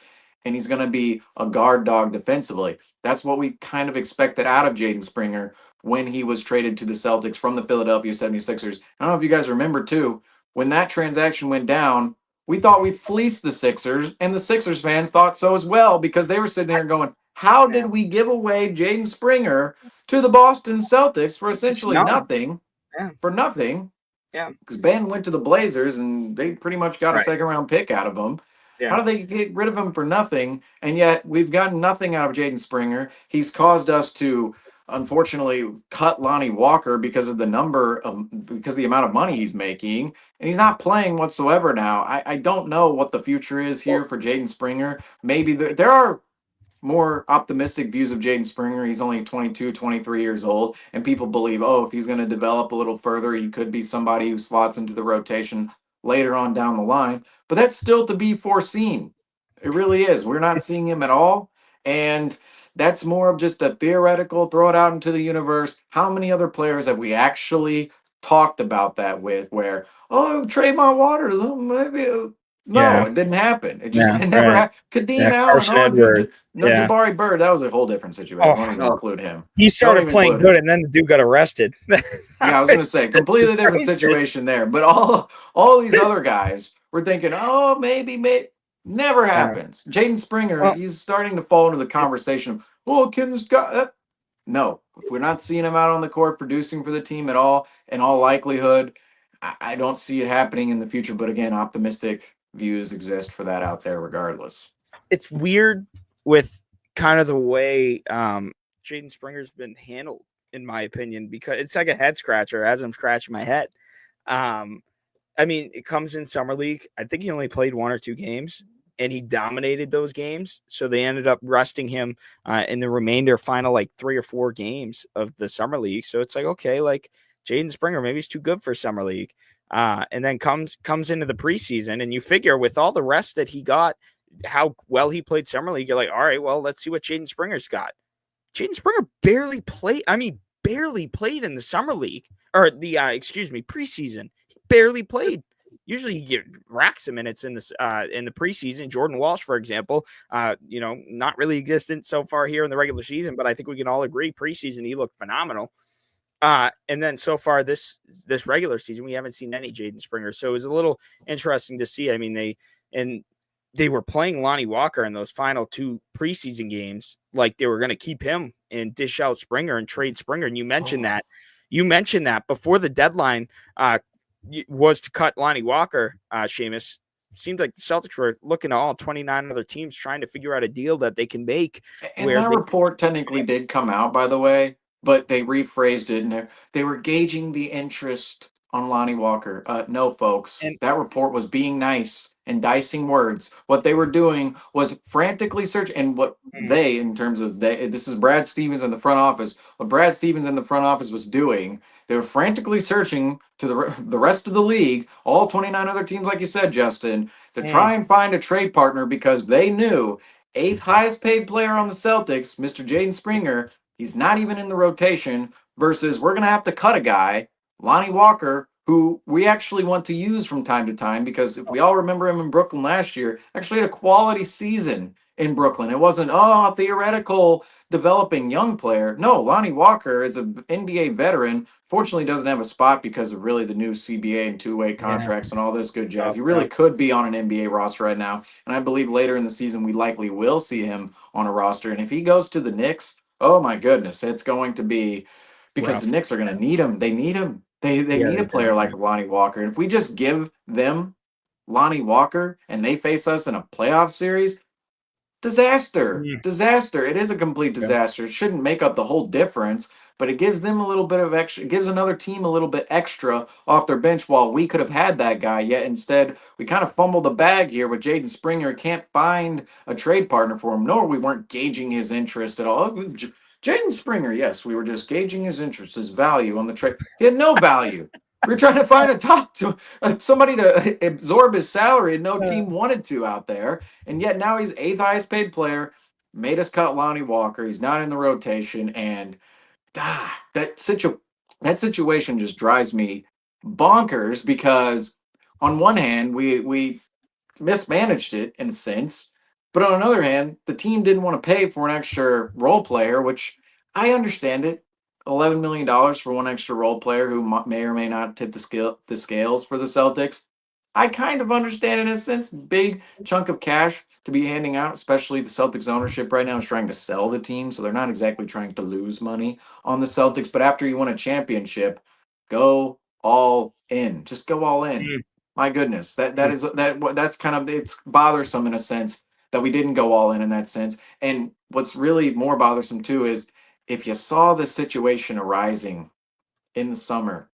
and he's going to be a guard dog defensively? That's what we kind of expected out of Jaden Springer when he was traded to the Celtics from the Philadelphia 76ers. I don't know if you guys remember too, when that transaction went down, we thought we fleeced the Sixers, and the Sixers fans thought so as well because they were sitting there going, how did we give away Jaden Springer to the Boston Celtics for essentially nothing? For nothing. Yeah. Because Ben went to the Blazers, and they pretty much got a second-round pick out of him. Yeah. How do they get rid of him for nothing? And yet we've gotten nothing out of Jaden Springer. He's caused us to unfortunately cut Lonnie Walker because of the amount of money he's making, and he's not playing whatsoever now. I don't know what the future is here for Jaden Springer. Maybe there are more optimistic views of Jaden Springer. He's only 22, 23 years old, and people believe, if he's going to develop a little further, he could be somebody who slots into the rotation later on down the line. But that's still to be foreseen. It really is. We're not seeing him at all, and that's more of just a theoretical, throw it out into the universe. How many other players have we actually talked about that with where, Trayvon Waters, maybe... No, it didn't happen. It just never happened. Kadeem Allen, Jabari Bird. That was a whole different situation. I won't even include him. He started playing good, and then the dude got arrested. I was going to say, completely different situation there. But all these other guys were thinking, maybe. Never happens. Jaden Springer, he's starting to fall into the conversation of, can this guy... No, if we're not seeing him out on the court producing for the team at all, in all likelihood, I don't see it happening in the future. But again, optimistic views exist for that out there regardless. It's weird with kind of the way Jaden Springer's been handled, in my opinion, because it's like a head scratcher as I'm scratching my head. I mean, it comes in Summer League. I think he only played 1 or 2 games, and he dominated those games. So they ended up resting him in the remainder final 3 or 4 games of the Summer League. So it's like, okay, Jaden Springer, maybe he's too good for Summer League. And then comes into the preseason, and you figure with all the rest that he got, how well he played Summer League, you're like, all right, well, let's see what Jaden Springer's got. Jaden Springer barely played in the Summer League, or the preseason. He barely played. Usually you get racks of minutes in the preseason. Jordan Walsh, for example, not really existent so far here in the regular season, but I think we can all agree preseason he looked phenomenal. And then so far this regular season, we haven't seen any Jaden Springer. So it was a little interesting to see. I mean, they were playing Lonnie Walker in those final 2 preseason games, like they were going to keep him and dish out Springer and trade Springer. And you mentioned that before the deadline was to cut Lonnie Walker, Seamus. Seemed like the Celtics were looking at all 29 other teams trying to figure out a deal that they can make. And that report technically did come out, by the way, but they rephrased it, and they were gauging the interest on Lonnie Walker. No, folks, that report was being nice and dicing words. What they were doing was frantically searching, and what this is Brad Stevens in the front office. What Brad Stevens in the front office was doing, they were frantically searching to the rest of the league, all 29 other teams, like you said, Justin, to try and find a trade partner because they knew 8th highest paid player on the Celtics, Mr. Jaden Springer, he's not even in the rotation, versus we're going to have to cut a guy, Lonnie Walker, who we actually want to use from time to time, because if we all remember him in Brooklyn last year, actually had a quality season in Brooklyn. It wasn't, a theoretical developing young player. No, Lonnie Walker is an NBA veteran. Fortunately, doesn't have a spot because of really the new CBA and 2-way contracts and all this good jazz. He really could be on an NBA roster right now. And I believe later in the season, we likely will see him on a roster. And if he goes to the Knicks, oh my goodness, it's going to be, because the Knicks are going to need him. They need him. They need a player like Lonnie Walker. And if we just give them Lonnie Walker and they face us in a playoff series, Disaster. Mm. Disaster. It is a complete disaster. It shouldn't make up the whole difference, but it gives them a little bit of extra, it gives another team a little bit extra off their bench while we could have had that guy. Yet instead, we kind of fumbled the bag here with Jaden Springer. Can't find a trade partner for him, nor we weren't gauging his interest at all. Jaden Springer, yes, we were just gauging his interest, his value on the trade. He had no value. We were trying to find a somebody to absorb his salary, and no team wanted to out there. And yet now he's eighth highest paid player. Made us cut Lonnie Walker. He's not in the rotation, and that situation just drives me bonkers because on one hand we mismanaged it in a sense, but on another hand, the team didn't want to pay for an extra role player, which I understand it. $11 million for one extra role player who may or may not tip the scales for the Celtics. I kind of understand in a sense. Big chunk of cash to be handing out, especially the Celtics ownership right now is trying to sell the team, so they're not exactly trying to lose money on the Celtics. But after you win a championship, go all in. Just go all in. Mm. My goodness, that's kind of, it's bothersome in a sense that we didn't go all in that sense. And what's really more bothersome too is if you saw the situation arising in the summer,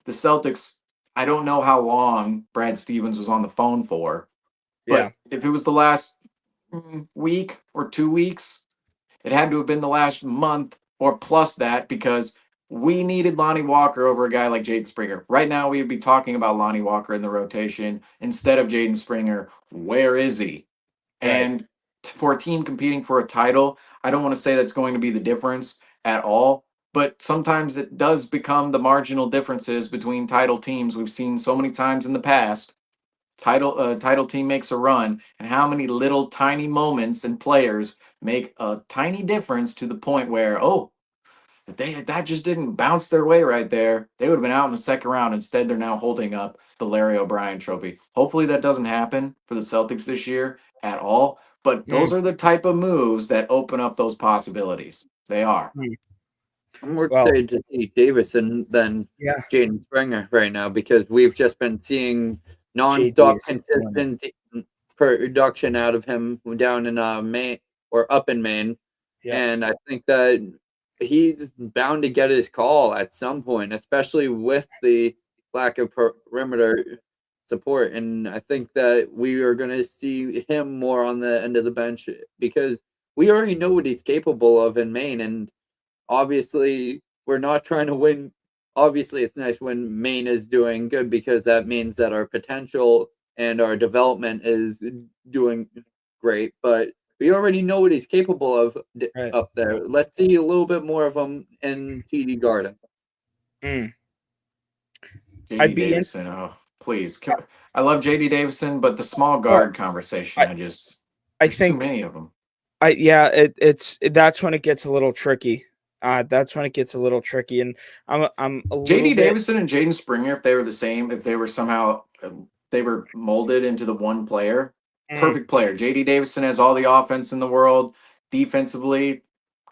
the Celtics, I don't know how long Brad Stevens was on the phone for, but if it was the last week or 2 weeks, it had to have been the last month or plus that, because we needed Lonnie Walker over a guy like Jaden Springer. Right now, we would be talking about Lonnie Walker in the rotation instead of Jaden Springer. Where is he? Right. And for a team competing for a title, I don't want to say that's going to be the difference at all, but sometimes it does become the marginal differences between title teams. We've seen so many times in the past. Title team makes a run, and how many little tiny moments and players make a tiny difference to the point where, if that just didn't bounce their way right there, they would have been out in the second round. Instead, they're now holding up the Larry O'Brien trophy. Hopefully that doesn't happen for the Celtics this year at all, but those are the type of moves that open up those possibilities. They are. I'm more excited to see Davison than Jaden Springer right now, because we've just been seeing nonstop consistent production out of him down in Maine or up in Maine. And I think that he's bound to get his call at some point, especially with the lack of perimeter support. And I think that we are going to see him more on the end of the bench, because we already know what he's capable of in Maine. And obviously, we're not trying to win. Obviously, it's nice when Maine is doing good, because that means that our potential and our development is doing great. But we already know what he's capable of up there. Let's see a little bit more of him in TD Garden. JD Davison, please. I love JD Davison, but the small guard conversation, I think too many of them. That's when it gets a little tricky. And I'm a JD Davison and Jaden Springer, if they were the same, if they were somehow they were molded into the one player, perfect player. JD Davison has all the offense in the world. Defensively,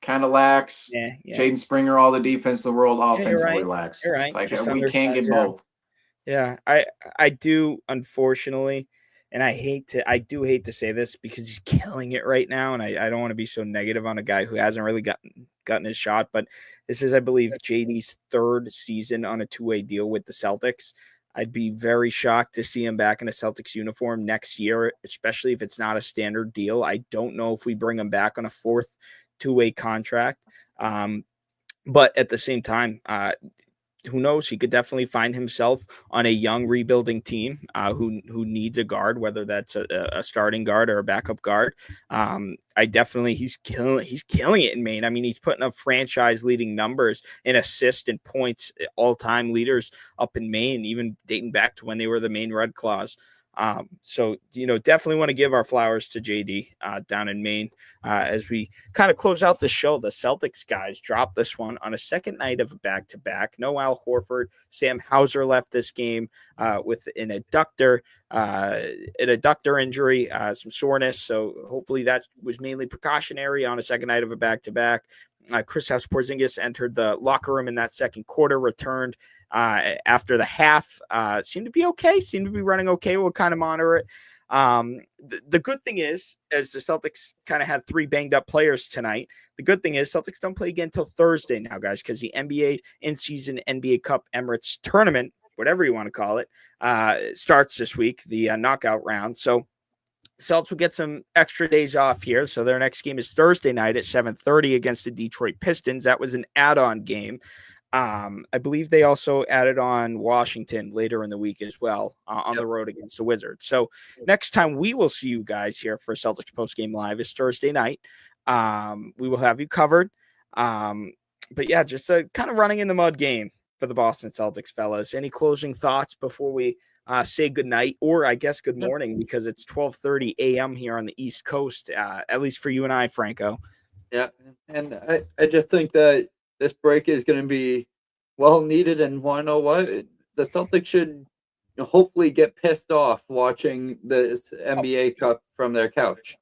kind of lacks. Jaden Springer, all the defense in the world. Offensively lacks. You're right. It's like we can't get both. Yeah, I do, unfortunately, and I do hate to say this because he's killing it right now, and I don't want to be so negative on a guy who hasn't really gotten his shot, but this is, I believe, JD's third season on a two-way deal with the Celtics. I'd be very shocked to see him back in a Celtics uniform next year, especially if it's not a standard deal. I don't know if we bring him back on a fourth two-way contract, but at the same time, who knows? He could definitely find himself on a young rebuilding team who needs a guard, whether that's a starting guard or a backup guard. He's killing it in Maine. I mean, he's putting up franchise leading numbers in assists and points, all time leaders up in Maine, even dating back to when they were the Maine Red Claws. So, definitely want to give our flowers to JD down in Maine. As we kind of close out the show, the Celtics guys dropped this one on a second night of a back-to-back. No Al Horford. Sam Hauser left this game with an adductor injury, some soreness. So hopefully that was mainly precautionary on a second night of a back-to-back. Kristaps Porzingis entered the locker room in that second quarter, returned after the half, seemed to be okay, seemed to be running okay. We'll kind of monitor it. The good thing is, as the Celtics kind of had 3 banged up players tonight, the good thing is Celtics don't play again until Thursday now, guys, because the NBA in-season NBA Cup Emirates tournament, whatever you want to call it, starts this week, the knockout round. So Celtics will get some extra days off here. So their next game is Thursday night at 7:30 against the Detroit Pistons. That was an add-on game. I believe they also added on Washington later in the week as well on the road against the Wizards. So next time we will see you guys here for Celtics Postgame Live is Thursday night. We will have you covered. But yeah, just a kind of running in the mud game for the Boston Celtics, fellas. Any closing thoughts before we say good night, or I guess good morning, because it's 12:30 a.m. here on the East Coast, at least for you and I, Franco. Yeah, and I just think that this break is going to be well needed, and want to know what? The Celtics should hopefully get pissed off watching this NBA Cup from their couch.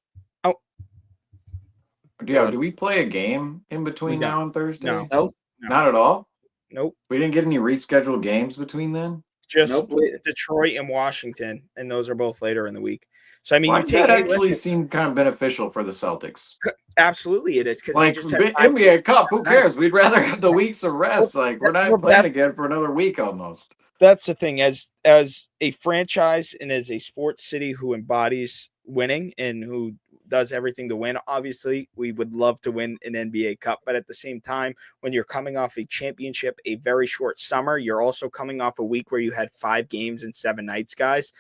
Yeah, do we play a game in between now and Thursday? No. Not at all? Nope. We didn't get any rescheduled games between then? Just Detroit and Washington, and those are both later in the week. So I mean, Why does that actually seem kind of beneficial for the Celtics? Absolutely, it is, because like NBA Cup. Who cares? We'd rather have the weeks of rest. Like we're not playing again for another week almost. That's the thing. As a franchise and as a sports city who embodies winning and who does everything to win, obviously we would love to win an NBA Cup, but at the same time, when you're coming off a championship, a very short summer, you're also coming off a week where you had 5 games in 7 nights, guys.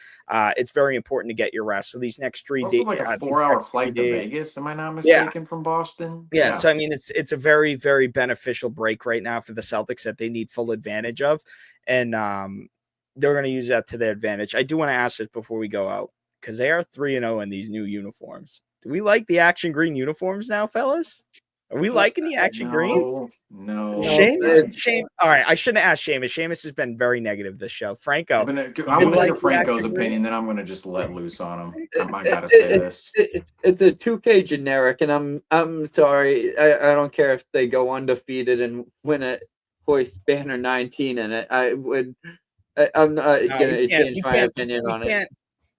It's very important to get your rest. So these next 3 days, like a 4-hour flight to Vegas, am I not mistaken, from Boston? Yeah. So I mean, it's a very, very beneficial break right now for the Celtics that they need full advantage of, and they're going to use that to their advantage. I do want to ask this before we go out, because they are 3-0 in these new uniforms. Do we like the action green uniforms now, fellas? Are we liking the action green? No. Seamus, all right, I shouldn't ask Seamus. Seamus has been very negative this show. Franco. I'm going to hear Franco's opinion, then I'm going to just let loose on him. I got to say this. It's a 2K generic, and I'm sorry. I don't care if they go undefeated and win it, hoist banner 19 in it. I'm not going to change my opinion on it.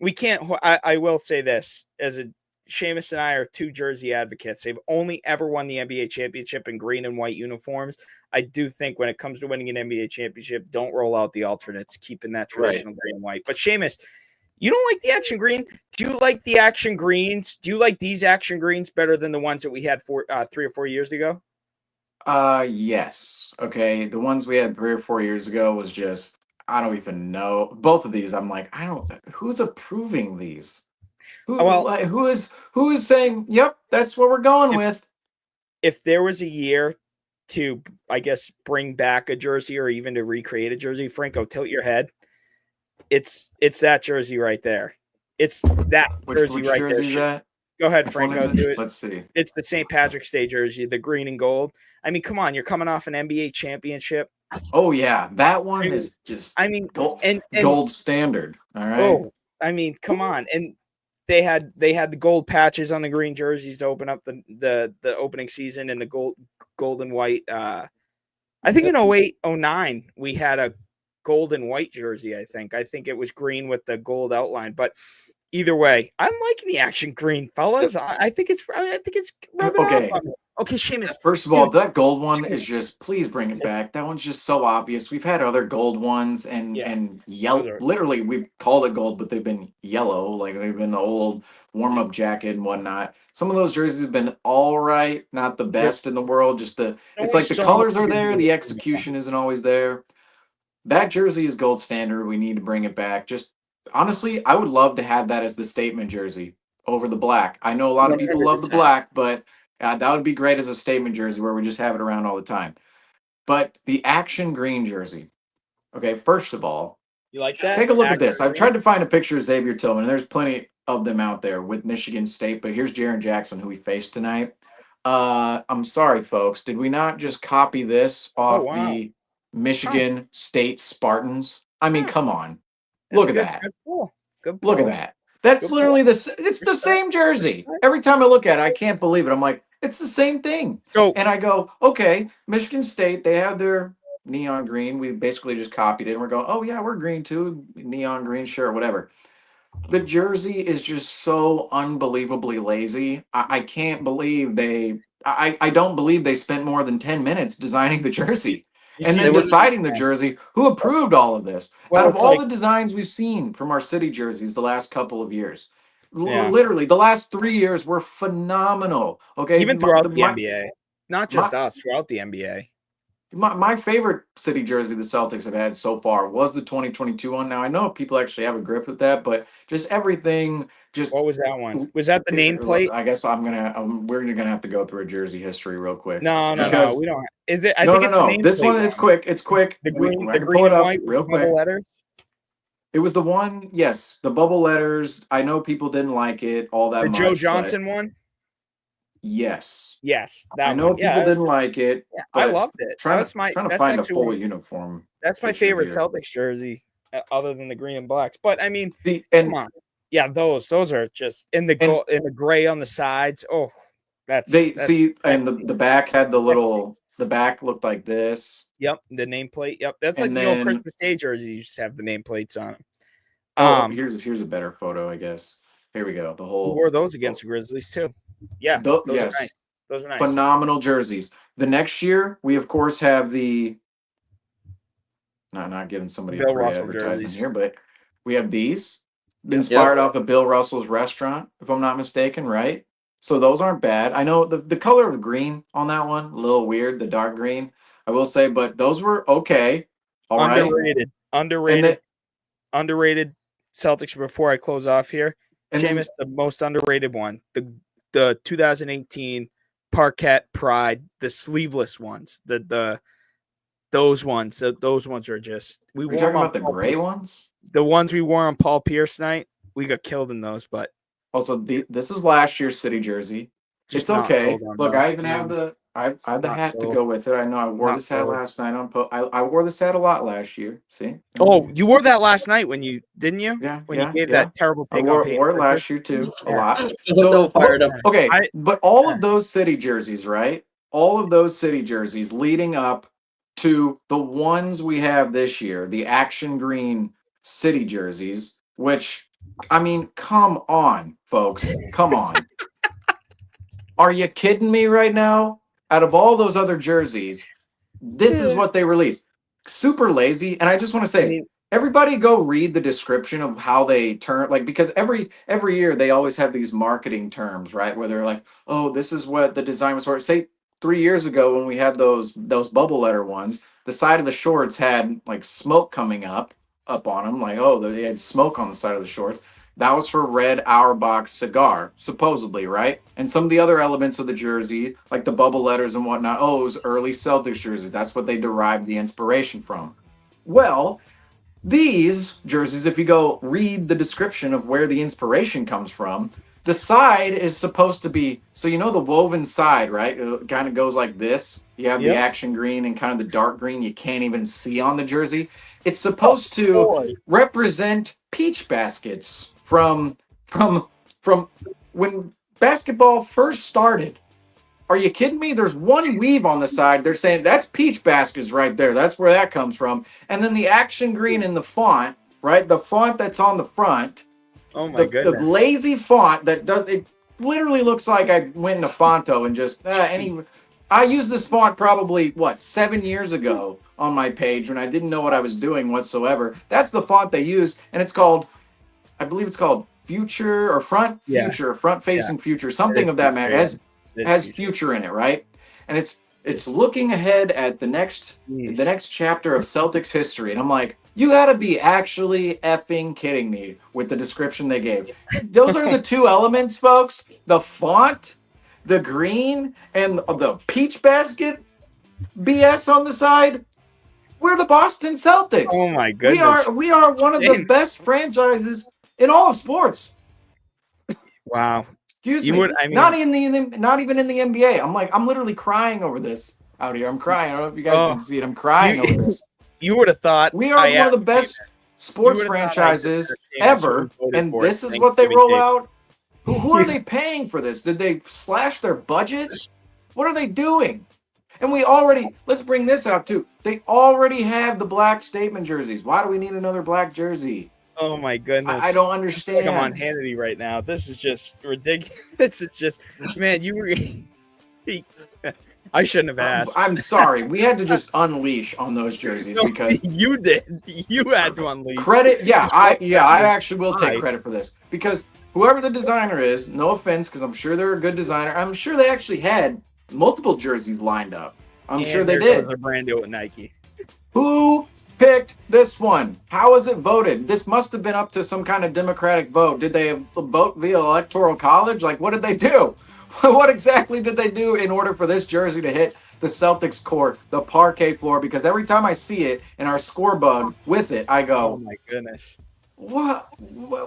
We can't. I will say this, as Seamus and I are 2 jersey advocates. They've only ever won the NBA championship in green and white uniforms. I do think when it comes to winning an NBA championship, don't roll out the alternates, keeping that traditional green and white. But Seamus, you don't like the action green? Do you like the action greens? Do you like these action greens better than the ones that we had 3 or 4 years ago? Yes. Okay. The ones we had 3 or 4 years ago was just, I don't even know. Both of these, I'm like, who's approving these? Who is saying, yep, that's what we're going with? If there was a year to, I guess, bring back a jersey or even to recreate a jersey, Franco, tilt your head. It's that jersey right there. It's that jersey right there. Go ahead, Franco. Do it. Let's see. It's the St. Patrick's Day jersey, the green and gold. I mean, come on, you're coming off an NBA championship. Oh yeah, that one is just. I mean, gold standard. All right. Oh, I mean, come on, and they had the gold patches on the green jerseys to open up the opening season, and the gold and white. I think in 08, 09, we had a gold and white jersey. I think it was green with the gold outline, but. Either way, I'm liking the action green, fellas. I think it's rubbing off on me. Okay, Seamus. First of all, that gold one is just, please bring it back. That one's just so obvious. We've had other gold ones and yellow. Literally, we've called it gold, but they've been yellow. Like they've been the old warm-up jacket and whatnot. Some of those jerseys have been all right, not the best in the world. It's like the colors are there, the execution isn't always there. That jersey is gold standard. We need to bring it back. Just honestly, I would love to have that as the statement jersey over the black. I know a lot of people love the black, but that would be great as a statement jersey where we just have it around all the time. But the action green jersey. Okay, first of all, you like that? Take a look at this. I've tried to find a picture of Xavier Tillman, and there's plenty of them out there with Michigan State, but here's Jaren Jackson, who we faced tonight. I'm sorry, folks. Did we not just copy this off the Michigan State Spartans? I mean, come on. Look at that. Good look at that. That's literally it's the same jersey. Every time I look at it, I can't believe it. I'm like, it's the same thing. And I go, okay, Michigan State, they have their neon green. We basically just copied it. And we're going, oh, yeah, we're green too. Neon green, sure, whatever. The jersey is just so unbelievably lazy. I can't believe I don't believe they spent more than 10 minutes designing the jersey You and see then It was deciding the jersey. Who approved all of this? Out well, of it's all like the designs we've seen from our city jerseys the last couple of years, yeah, literally the last 3 years were phenomenal. Okay, even throughout the NBA, not my just us, throughout the NBA. my favorite city jersey the Celtics have had so far was the 2022 one. Now I know people actually have a grip with that, but just everything, just What was that one? Was that the nameplate? I guess we're gonna have to go through a jersey history real quick No. because We don't. Is it? I no, think no, it's the no. This nameplate one is one. quick. It's quick. The green, I the can pull green it and up white with real the bubble quick. letters. It was the one, yes, the bubble letters. I know people didn't like it all that The much, Joe but Johnson one. yes, Yes, I that know one. people Yeah, didn't like it, I but loved it. That's trying to that's find a actually full uniform that's my picture favorite here. Celtics jersey, other than the green and blacks. But I mean, See, come on, yeah, those are just in the and in the gray on the sides. Oh, they that's see, and sexy. the back had Sexy. the back looked like this, Yep, the nameplate. Yep, that's like and the old then Christmas Day jerseys used to have the nameplates on them. oh, here's a better photo, I guess. Here we go. The We whole, wore those against the Grizzlies too. Yeah, those are nice. yes, Those are nice. phenomenal jerseys. The next year, we of course have the not giving somebody a Bill free Russell advertisement jerseys. here, but we have these Yes. Yep. inspired off of Bill Russell's restaurant, if I'm not mistaken, right? So those aren't bad. I know the color of the green on that one, a little weird, the dark green, I will say, but those were okay. All right. Underrated. And Underrated. then Underrated Celtics before I close off here. and then Seamus, the most underrated one. The 2018 Parquet Pride, the sleeveless ones. Those ones. Those ones are just we are you wore them talking on about the gray ones? the ones we wore on Paul Pierce night. We got killed in those, but Also, this is last year's city jersey. just It's not okay. sold on Look, those. I even have I have the Not hat to sold. go with it. I know I wore Not this hat sold. last night on I wore this hat a lot last year. See? Oh, you wore that last night when you didn't you? Yeah, When you yeah, gave yeah. that terrible I pick on wore it paper. last year too, a lot. so So, fired up. okay, I- but all of those city jerseys, right? All of those city jerseys leading up to the ones we have this year, the action green city jerseys, which, I mean, come on, folks. Come on. Are you kidding me right now? Out of all those other jerseys, this is what they released. Super lazy. And I just want to I say, mean, everybody go read the description of how they turn, like, because every year they always have these marketing terms, right? Where they're like, oh, this is what the design was for. Say 3 years ago when we had those bubble letter ones, the side of the shorts had like smoke coming up on them, like, oh, they had smoke on the side of the shorts. That was for Red Auerbach cigar, supposedly, right? And some of the other elements of the jersey, like the bubble letters and whatnot, oh, it was early Celtics jerseys. That's what they derived the inspiration from. Well, these jerseys, if you go read the description of where the inspiration comes from, the side is supposed to be, so you know the woven side, right? It kind of goes like this. You have the Yep. action green and kind of the dark green you can't even see on the jersey. It's Oh, supposed to boy. represent peach baskets from when basketball first started. Are you kidding me? There's one weave on the side. They're saying that's peach baskets right there. That's where that comes from. And then the action green in the font, right? The font that's on the front, Oh my the goodness. lazy font that does it literally looks like I went into Fonto and just I used this font probably 7 years ago on my page when I didn't know what I was doing whatsoever. That's the font they use, and it's called, I believe it's called Future or Front Yeah. Future, Front Facing Future, something is of that Future, matter. yeah. It is Has Future. future in it, right? And it's looking ahead at the next chapter of Celtics history, and I'm like, you got to be actually effing kidding me with the description they gave. Those are the two elements, folks. The font, the green, and the peach basket BS on the side. We're the Boston Celtics. Oh my goodness. We are one of the best franchises in all of sports. Wow. Excuse You me. would- I mean- not even in the NBA. I'm literally crying over this out here. I'm crying. I don't know if you guys can see it. I'm crying over this. You would have thought We are one of the best sports You would've thought I franchises did the same as ever, who voted and for it this is what they Thanksgiving roll Day. out. Who are they paying for this? Did they slash their budget? What are they doing? And let's bring this out too. They already have the black statement jerseys. Why do we need another black jersey? Oh my goodness. I don't Like understand. I'm on Hannity right now. This is just ridiculous. This is just, man, you were. I shouldn't have asked. I'm sorry. We had to just unleash on those jerseys No, because you did. You had to unleash. credit. Yeah, I actually will take Why? credit for this because whoever the designer is, no offense, because I'm sure they're a good designer. I'm sure they actually had multiple jerseys lined up. I'm sure they did. Their brand deal with Nike. Who picked this one? How was it voted? This must have been up to some kind of democratic vote. Did they vote via electoral college? Like, what did they do? What exactly did they do in order for this jersey to hit the Celtics court, the parquet floor? Because every time I see it in our score bug with it, I Oh go, my goodness. what?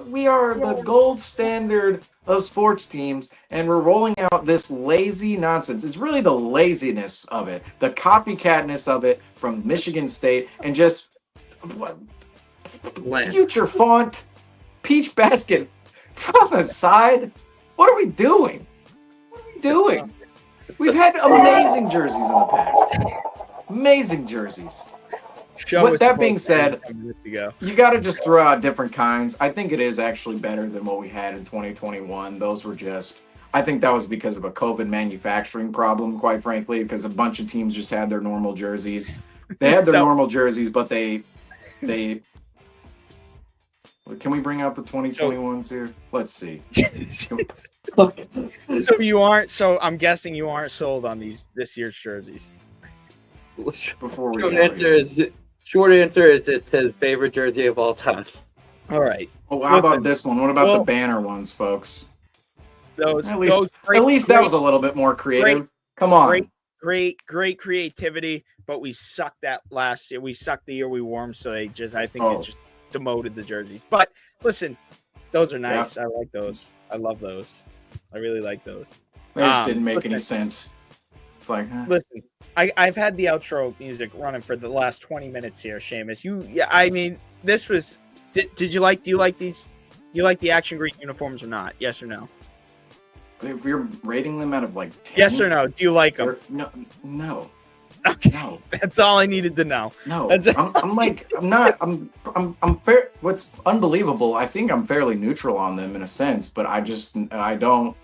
We are the gold standard of sports teams, and we're rolling out this lazy nonsense. It's really the laziness of it, the copycatness of it from Michigan State, and just what, future font, peach basket from the side. What are we doing? Doing? We've had amazing jerseys in the past. Amazing jerseys. With that being said, you got to just throw out different kinds. I think it is actually better than what we had in 2021. Those were just, I think that was because of a COVID manufacturing problem, quite frankly, because a bunch of teams just had their normal jerseys. They had their normal jerseys, but they. Can we bring out the 2021s here? Let's see. So you aren't. So I'm guessing you aren't sold on this year's jerseys. Before we short answer is it says favorite jersey of all time. All right. Oh, how about this one? What about the banner ones, folks? At least that was a little bit more creative. Come on. Great creativity, but we sucked that last year. We sucked the year we wore them, so it just demoted the jerseys. But listen, those are nice. Yeah. I like those. I love those. I really like those. They just didn't make any sense. It's like, listen, I've had the outro music running for the last 20 minutes here, Seamus. I mean, this was. Do you like these? Do you like the action green uniforms or not? Yes or no? If you're rating them out of like 10, yes or no? Do you like them? No. Okay. No. That's all I needed to know. No. I'm fair. What's unbelievable, I think I'm fairly neutral on them in a sense, but I don't.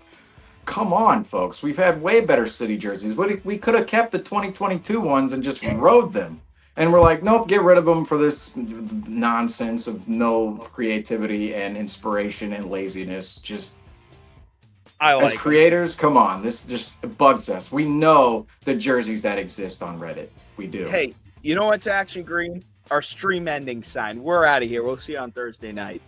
Come on, folks. We've had way better city jerseys. We could have kept the 2022 ones and just rode them. And we're like, nope, get rid of them for this nonsense of no creativity and inspiration and laziness. Just as creators, come on. This just bugs us. We know the jerseys that exist on Reddit. We do. Hey, you know what's action green? Our stream ending sign. We're out of here. We'll see you on Thursday night.